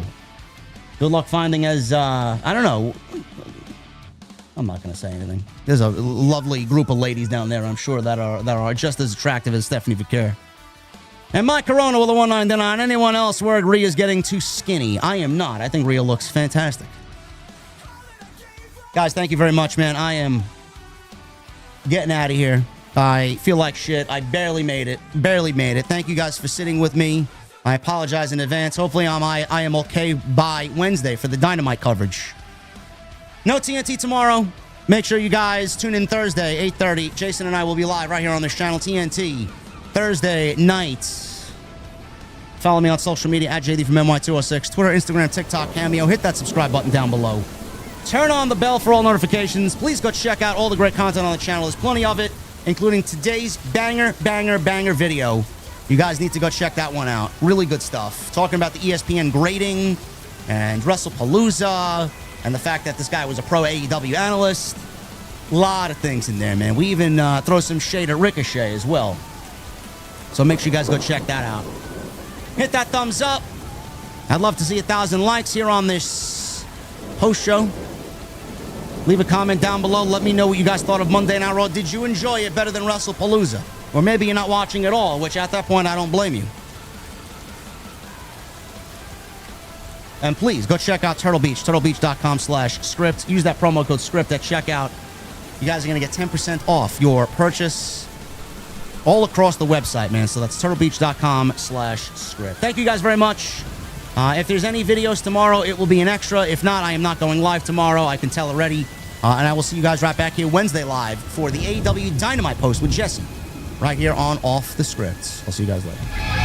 Good luck finding as, I don't know. I'm not going to say anything. There's a lovely group of ladies down there, I'm sure, that are just as attractive as Stephanie Vaquer. And Mike Corona with a 199. Anyone else worried Rhea's getting too skinny? I am not. I think Rhea looks fantastic. Guys, thank you very much, man. I am getting out of here. I feel like shit. I barely made it. Barely made it. Thank you guys for sitting with me. I apologize in advance. Hopefully I am okay by Wednesday for the Dynamite coverage. No TNT tomorrow. Make sure you guys tune in Thursday, 8:30. Jason and I will be live right here on this channel, TNT, Thursday night. Follow me on social media at JDfromNY206, Twitter, Instagram, TikTok, Cameo. Hit that subscribe button down below. Turn on the bell for all notifications. Please go check out all the great content on the channel. There's plenty of it, including today's banger video. You guys need to go check that one out. Really good stuff. Talking about the ESPN grading and WrestlePalooza, and the fact that this guy was a pro AEW analyst. A lot of things in there, man. We even throw some shade at Ricochet as well. So make sure you guys go check that out. Hit that thumbs up. I'd love to see 1,000 likes here on this post show. Leave a comment down below. Let me know what you guys thought of Monday Night Raw. Did you enjoy it better than WrestlePalooza? Or maybe you're not watching at all, which at that point, I don't blame you. And please, go check out Turtle Beach, turtlebeach.com/script. Use that promo code SCRIPT at checkout. You guys are going to get 10% off your purchase all across the website, man. So that's turtlebeach.com/script. Thank you guys very much. If there's any videos tomorrow, it will be an extra. If not, I am not going live tomorrow. I can tell already. And I will see you guys right back here Wednesday live for the AEW Dynamite post with Jesse right here on Off the Script. I'll see you guys later.